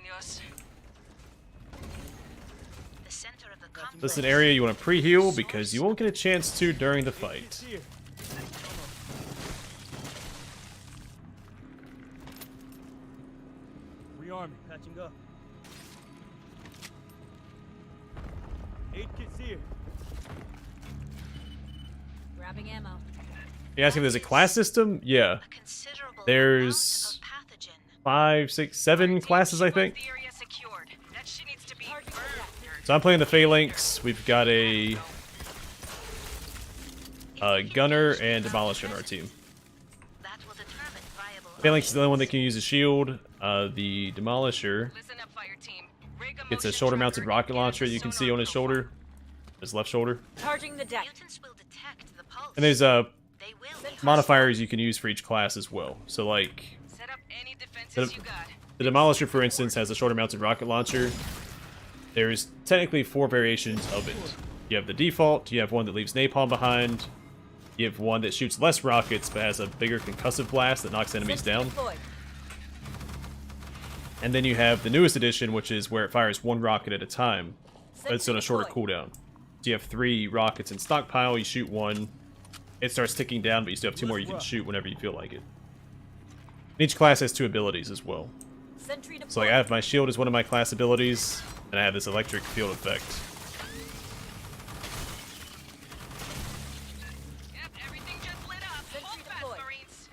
Dios. The center of the complex. This is an area you want to pre-heal because you won't get a chance to during the fight. Kids here. Rearming, patching up. 8 kids here. Grabbing ammo. You asking if there's a class system? Yeah. A considerable There's amount of pathogen. 5, 6, 7 classes, I think. The area secured. That shit needs to be Target burned. So I'm playing the Phalanx. We've got a Gunner and Demolisher on our team. That will determine viable. Phalanx is the only one that can use a shield. The Demolisher Listen up, fire team. Rig a gets a motion shoulder-mounted tracker rocket and launcher get you can the see on his sonar shoulder, his left shoulder. Charging the deck. Mutants will detect the pulse. And there's They will be modifiers you can use for each class as well. So like profile. Set up any defenses you got. the Demolisher, for instance, has a shoulder-mounted rocket launcher. There's technically 4 variations of it. You have the default, you have one that leaves napalm behind, you have one that shoots less rockets but has a bigger concussive blast that knocks enemies Sensor down. deployed. And then you have the newest edition, which is where it fires 1 rocket at a time, but it's Sensor on a shorter deployed. cooldown. So you have 3 rockets in stockpile, you shoot 1, it starts ticking down, but you still have 2 more you can shoot whenever you feel like it. Each class has 2 abilities as well. Sentry deployed. So like I have my shield as one of my class abilities, and I have this electric field effect. Yep, everything just lit up. Sentry Hold fast, deployed. Marines.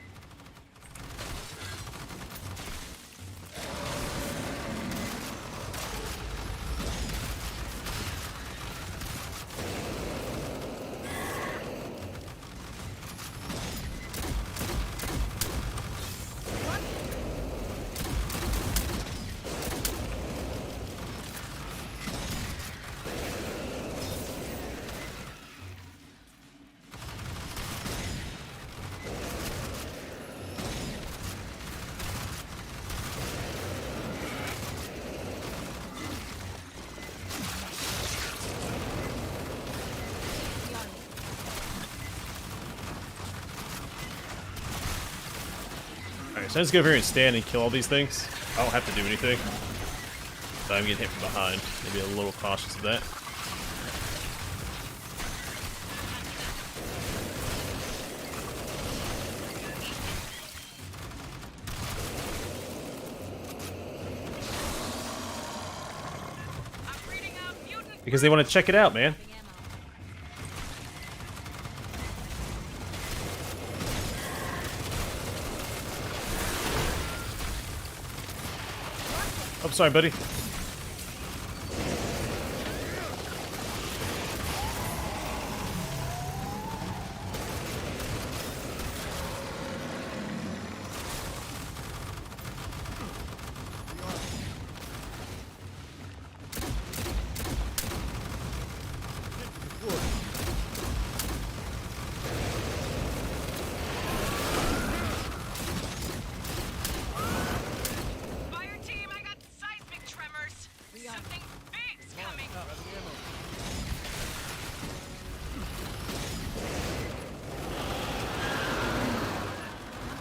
Alright, so I just go over here and stand and kill all these things. I don't have to do anything. So I'm getting hit from behind. Maybe a little cautious of that. I'm reading out mutant. Because they want to check it out, man. Grabbing ammo. Oh, sorry, buddy. Fire team, I got seismic tremors. Something big's coming.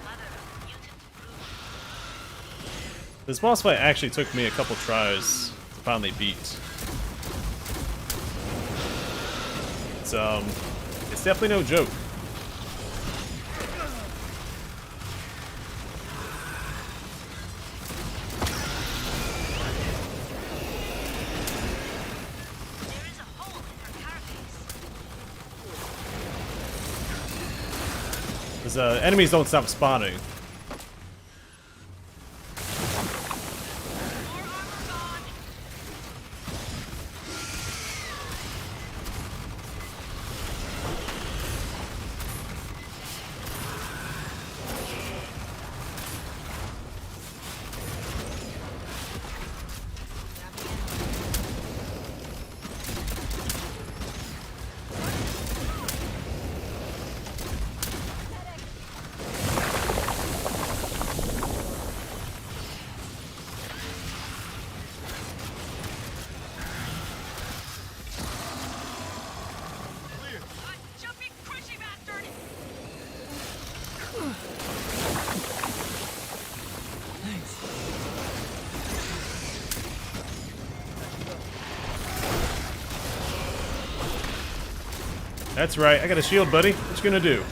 Mother of mutant brood. This boss fight actually took me a couple tries to finally beat. It's definitely no joke. There is a hole in her carapace. Because enemies don't stop spawning. More armor gone. That's right, I got a shield, buddy. What you gonna do?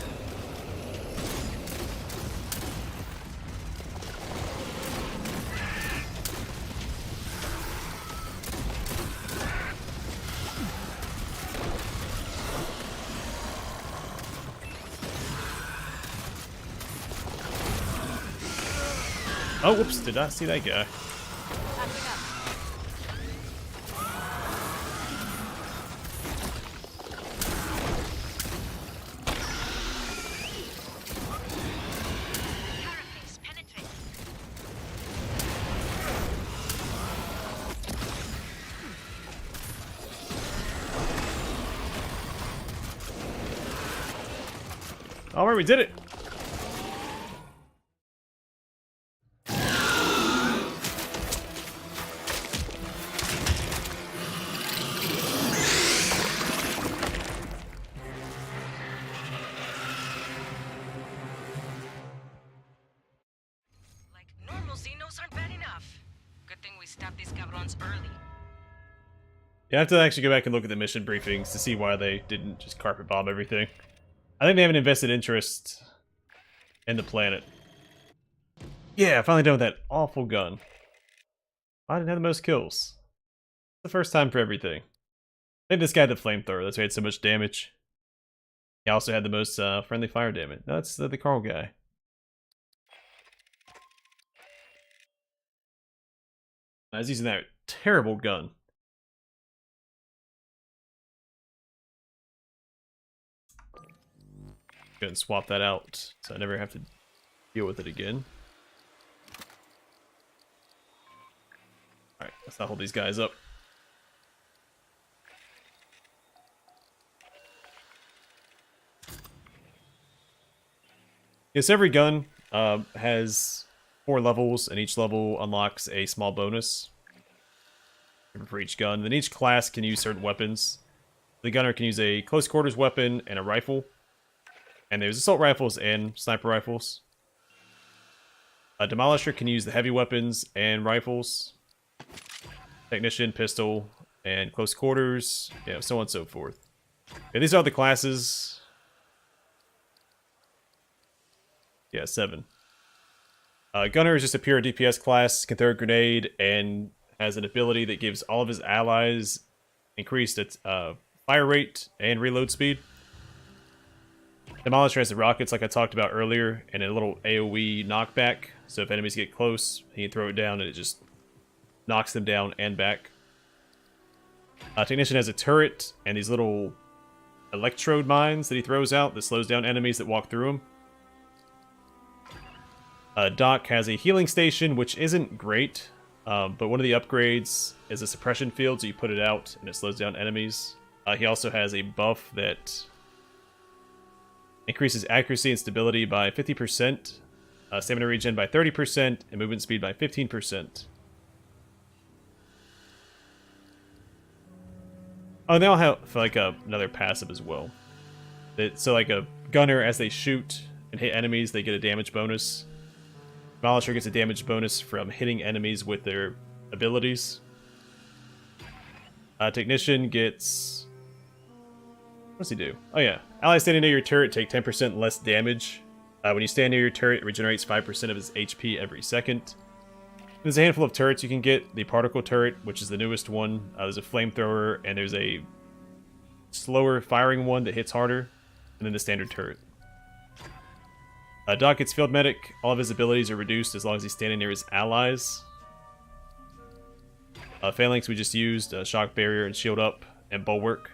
Oh, whoops, did not see that guy. Carapace penetrated. Alright, we did it! Like, normal Xenos aren't bad enough. Good thing we stopped these cabrons early. You have to actually go back and look at the mission briefings to see why they didn't just carpet bomb everything. I think they have an invested interest in the planet. Yeah, finally done with that awful gun. I didn't have the most kills. The first time for everything. I think this guy had the flamethrower, that's why he had so much damage. He also had the most friendly fire damage. No, that's the Carl guy. I was using that terrible gun. Go ahead and swap that out so I never have to deal with it again. Alright, let's not hold these guys up. Yes, every gun has 4 levels, and each level unlocks a small bonus for each gun. Then each class can use certain weapons. The gunner can use a close quarters weapon and a rifle. And there's assault rifles and sniper rifles. A demolisher can use the heavy weapons and rifles. Technician, pistol, and close quarters. Yeah, so on and so forth. Yeah, these are the classes. Yeah, 7. Gunner is just a pure DPS class, can throw a grenade, and has an ability that gives all of his allies increased fire rate and reload speed. Demolisher has the rockets like I talked about earlier, and a little AoE knockback, so if enemies get close, he can throw it down and it just knocks them down and back. Technician has a turret and these little electrode mines that he throws out that slows down enemies that walk through them. Doc has a healing station, which isn't great, but one of the upgrades is a suppression field, so you put it out and it slows down enemies. He also has a buff that increases accuracy and stability by 50%, stamina regen by 30%, and movement speed by 15%. Oh, and they all have like another passive as well. So like a gunner, as they shoot and hit enemies, they get a damage bonus. Demolisher gets a damage bonus from hitting enemies with their abilities. Technician gets... what does he do? Oh yeah. Allies standing near your turret take 10% less damage. When you stand near your turret, it regenerates 5% of his HP every second. There's a handful of turrets you can get. The particle turret, which is the newest one. There's a flamethrower, and there's a slower firing one that hits harder. And then the standard turret. Doc gets field medic. All of his abilities are reduced as long as he's standing near his allies. Phalanx we just used. Shock barrier and shield up and bulwark.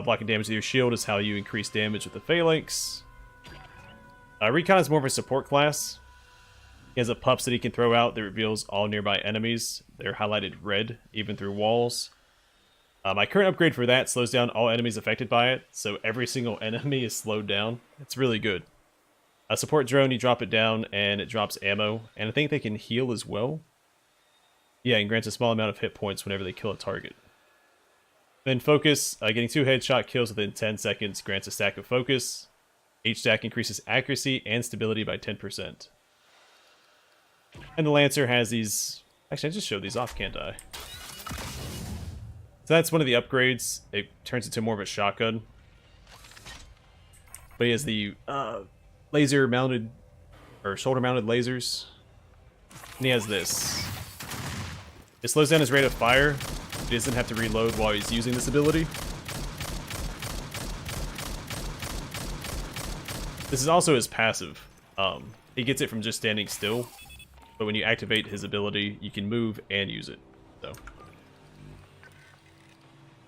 Blocking damage with your shield is how you increase damage with the Phalanx. Recon is more of a support class. He has a pups that he can throw out that reveals all nearby enemies. They're highlighted red, even through walls. My current upgrade for that slows down all enemies affected by it, so every single enemy is slowed down. It's really good. A support drone, you drop it down, and it drops ammo. And I think they can heal as well. Yeah, and grants a small amount of hit points whenever they kill a target. Then focus, getting 2 headshot kills within 10 seconds grants a stack of focus. Each stack increases accuracy and stability by 10%. And the Lancer has these... actually, I just showed these off, can't I? So that's one of the upgrades. It turns into more of a shotgun. but he has the laser mounted or shoulder mounted lasers. And he has this. It slows down his rate of fire. He doesn't have to reload while he's using this ability. This is also his passive. He gets it from just standing still, but when you activate his ability, you can move and use it. So,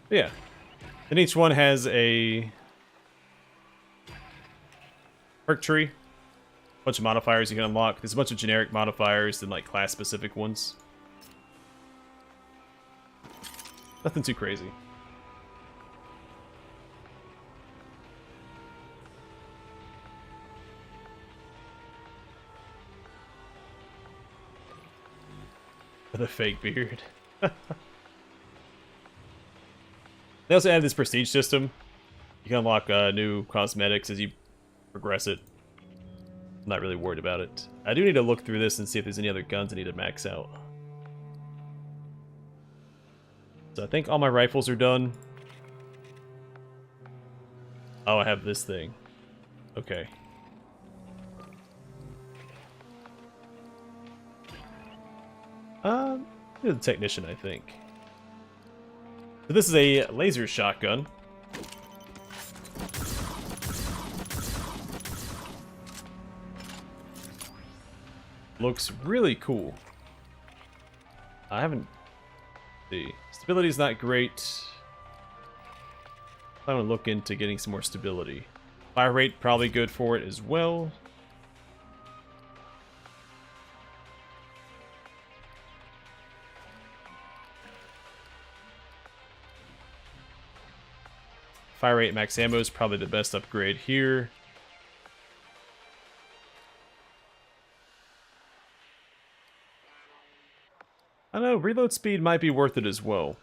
yeah. Then each one has a perk tree, a bunch of modifiers you can unlock. There's a bunch of generic modifiers and like class-specific ones. Nothing too crazy. The fake beard. They also add this prestige system. You can unlock new cosmetics as you progress it. I'm not really worried about it. I do need to look through this and see if there's any other guns I need to max out. So I think all my rifles are done. Oh, I have this thing. Okay. The technician, I think. So this is a laser shotgun. Looks really cool. I haven't... see. Stability is not great. I want to look into getting some more stability. Fire rate probably good for it as well. Fire rate max ammo is probably the best upgrade here. I don't know, reload speed might be worth it as well.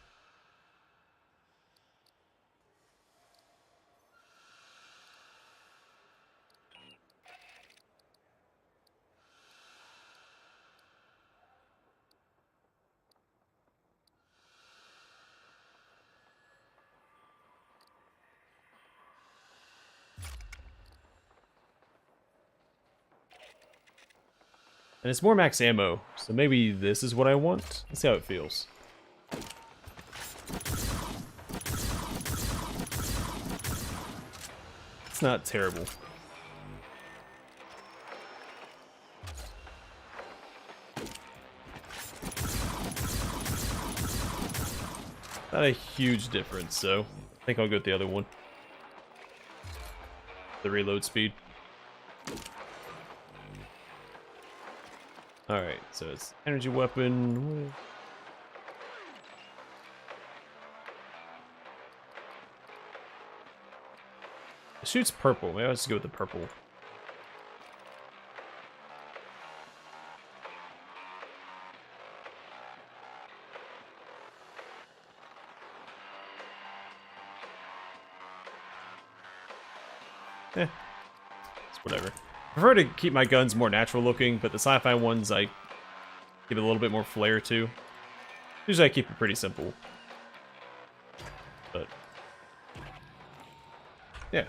And it's more max ammo, so maybe this is what I want. Let's see how it feels. It's not terrible. Not a huge difference, so I think I'll go with the other one. The reload speed. Alright, so it's energy weapon. It shoots purple. Maybe I'll just go with the purple. It's whatever. I prefer to keep my guns more natural looking, but the sci-fi ones I give it a little bit more flair to. Usually I keep it pretty simple. But yeah.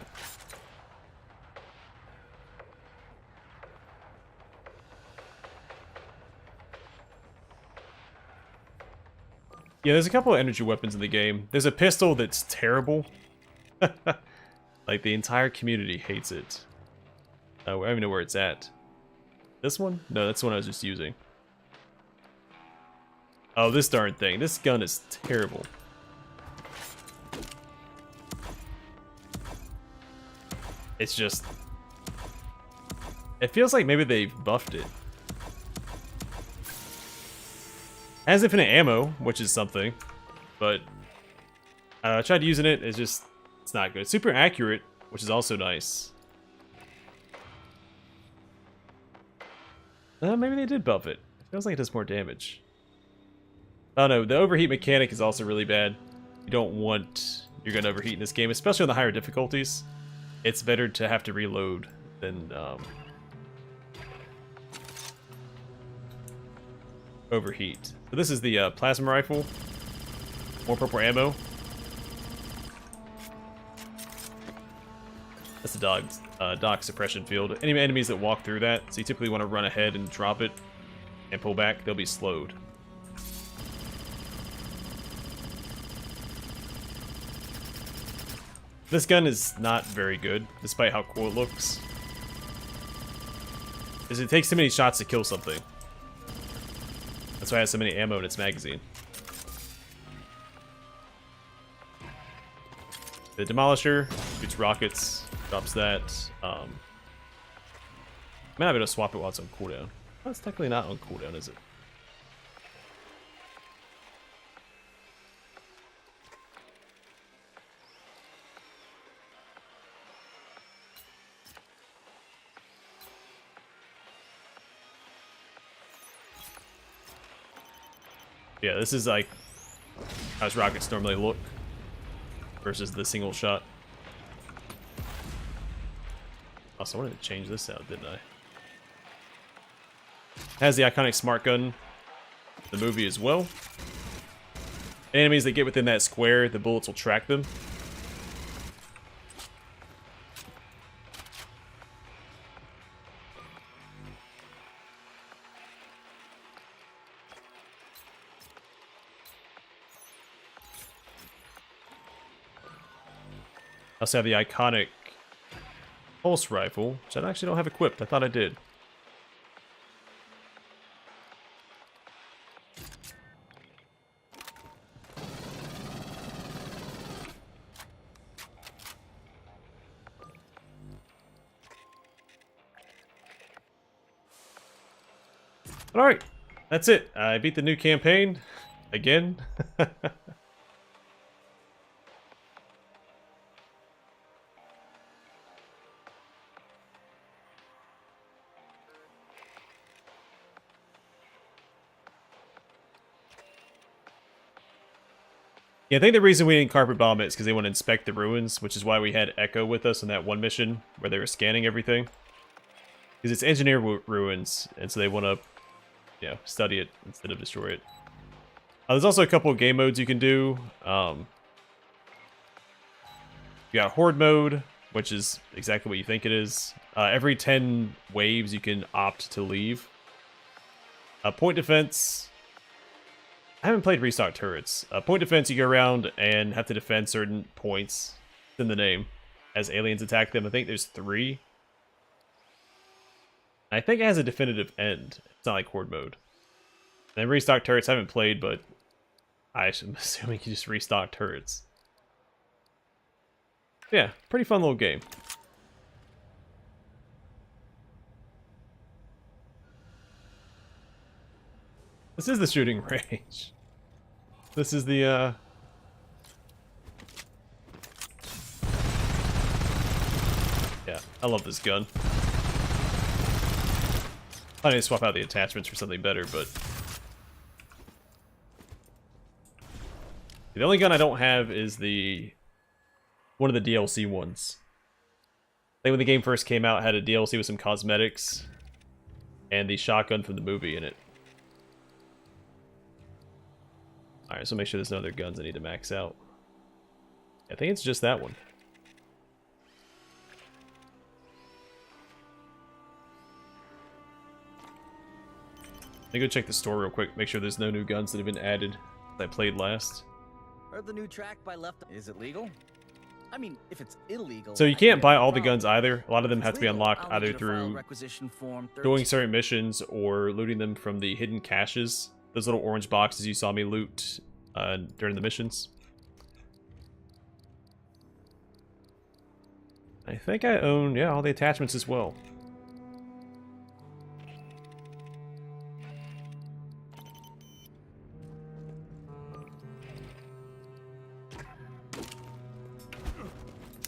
Yeah, there's a couple of energy weapons in the game. There's a pistol that's terrible. Like, the entire community hates it. I don't even know where it's at. This one? No, that's the one I was just using. Oh, this darn thing. This gun is terrible. It's just... it feels like maybe they've buffed it. Has infinite ammo, which is something. But... I tried using it, it's just... it's not good. Super accurate, which is also nice. Maybe they did buff it. It feels like it does more damage. I don't know, the overheat mechanic is also really bad. You don't want your gun to overheat in this game, especially on the higher difficulties. It's better to have to reload than overheat. So this is the plasma rifle. More purple ammo. That's the dock suppression field. Any enemies that walk through that, so you typically want to run ahead and drop it and pull back, they'll be slowed. This gun is not very good, despite how cool it looks. Because it takes too many shots to kill something. That's why it has so many ammo in its magazine. The Demolisher shoots rockets, drops that. Might not be able to swap it while it's on cooldown. Well, it's technically not on cooldown, is it? Yeah, this is like how rockets normally look versus the single shot. Also, I wanted to change this out, didn't I? It has the iconic smart gun, the movie as well. Enemies that get within that square, the bullets will track them. I also have the iconic pulse rifle, which I actually don't have equipped. I thought I did. Alright, that's it. I beat the new campaign. Again. Yeah, I think the reason we didn't carpet bomb it is because they want to inspect the ruins, which is why we had Echo with us on that one mission where they were scanning everything. Because it's engineer ruins, and so they want to, you know, study it instead of destroy it. There's also a couple of game modes you can do. You got horde mode, which is exactly what you think it is. Every 10 waves, you can opt to leave. Point defense. I haven't played restock turrets. Point defense, you go around and have to defend certain points. It's in the name. As aliens attack them, I think there's 3. I think it has a definitive end. It's not like horde mode. And restock turrets, I haven't played, but I'm assuming you just restock turrets. Yeah, pretty fun little game. This is the shooting range. This is the, yeah, I love this gun. I need to swap out the attachments for something better, but... The only gun I don't have is one of the DLC ones. I think when the game first came out, it had a DLC with some cosmetics and the shotgun from the movie in it. Alright, so make sure there's no other guns I need to max out. I think it's just that one. Let me go check the store real quick, make sure there's no new guns that have been added that I played last. Heard the new track by Left. Is it legal? I mean, if it's illegal. So you I can't have buy no all the problem. guns either. A lot of them If have it's to be legal, unlocked I'll need either you to file through requisition form doing 13. certain missions or looting them from the hidden caches. Those little orange boxes you saw me loot during the missions. I think I own, yeah, all the attachments as well.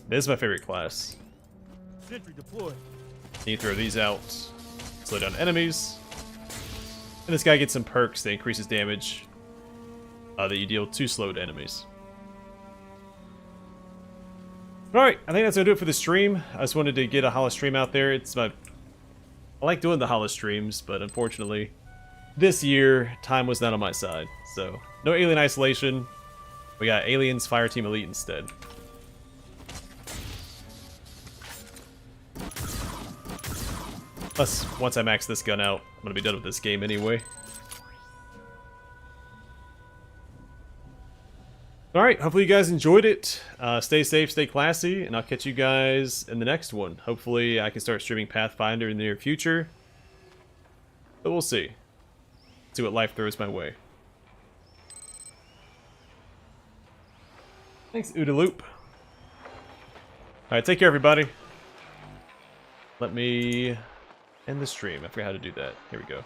This is my favorite class. Sentry deployed. You throw these out, slow down enemies. And this guy gets some perks that increases damage that you deal to slowed enemies. Alright, I think that's going to do it for the stream. I just wanted to get a Hallowstream out there. I like doing the Hallowstreams, but unfortunately, this year, time was not on my side. So, no Alien Isolation. We got Aliens Fireteam Elite instead. Plus, once I max this gun out, I'm gonna be done with this game anyway. Alright, hopefully you guys enjoyed it. Stay safe, stay classy, and I'll catch you guys in the next one. Hopefully I can start streaming Pathfinder in the near future. But we'll see. See what life throws my way. Thanks, Oodaloop. Alright, take care, everybody. Let me end the stream. I forgot how to do that. Here we go.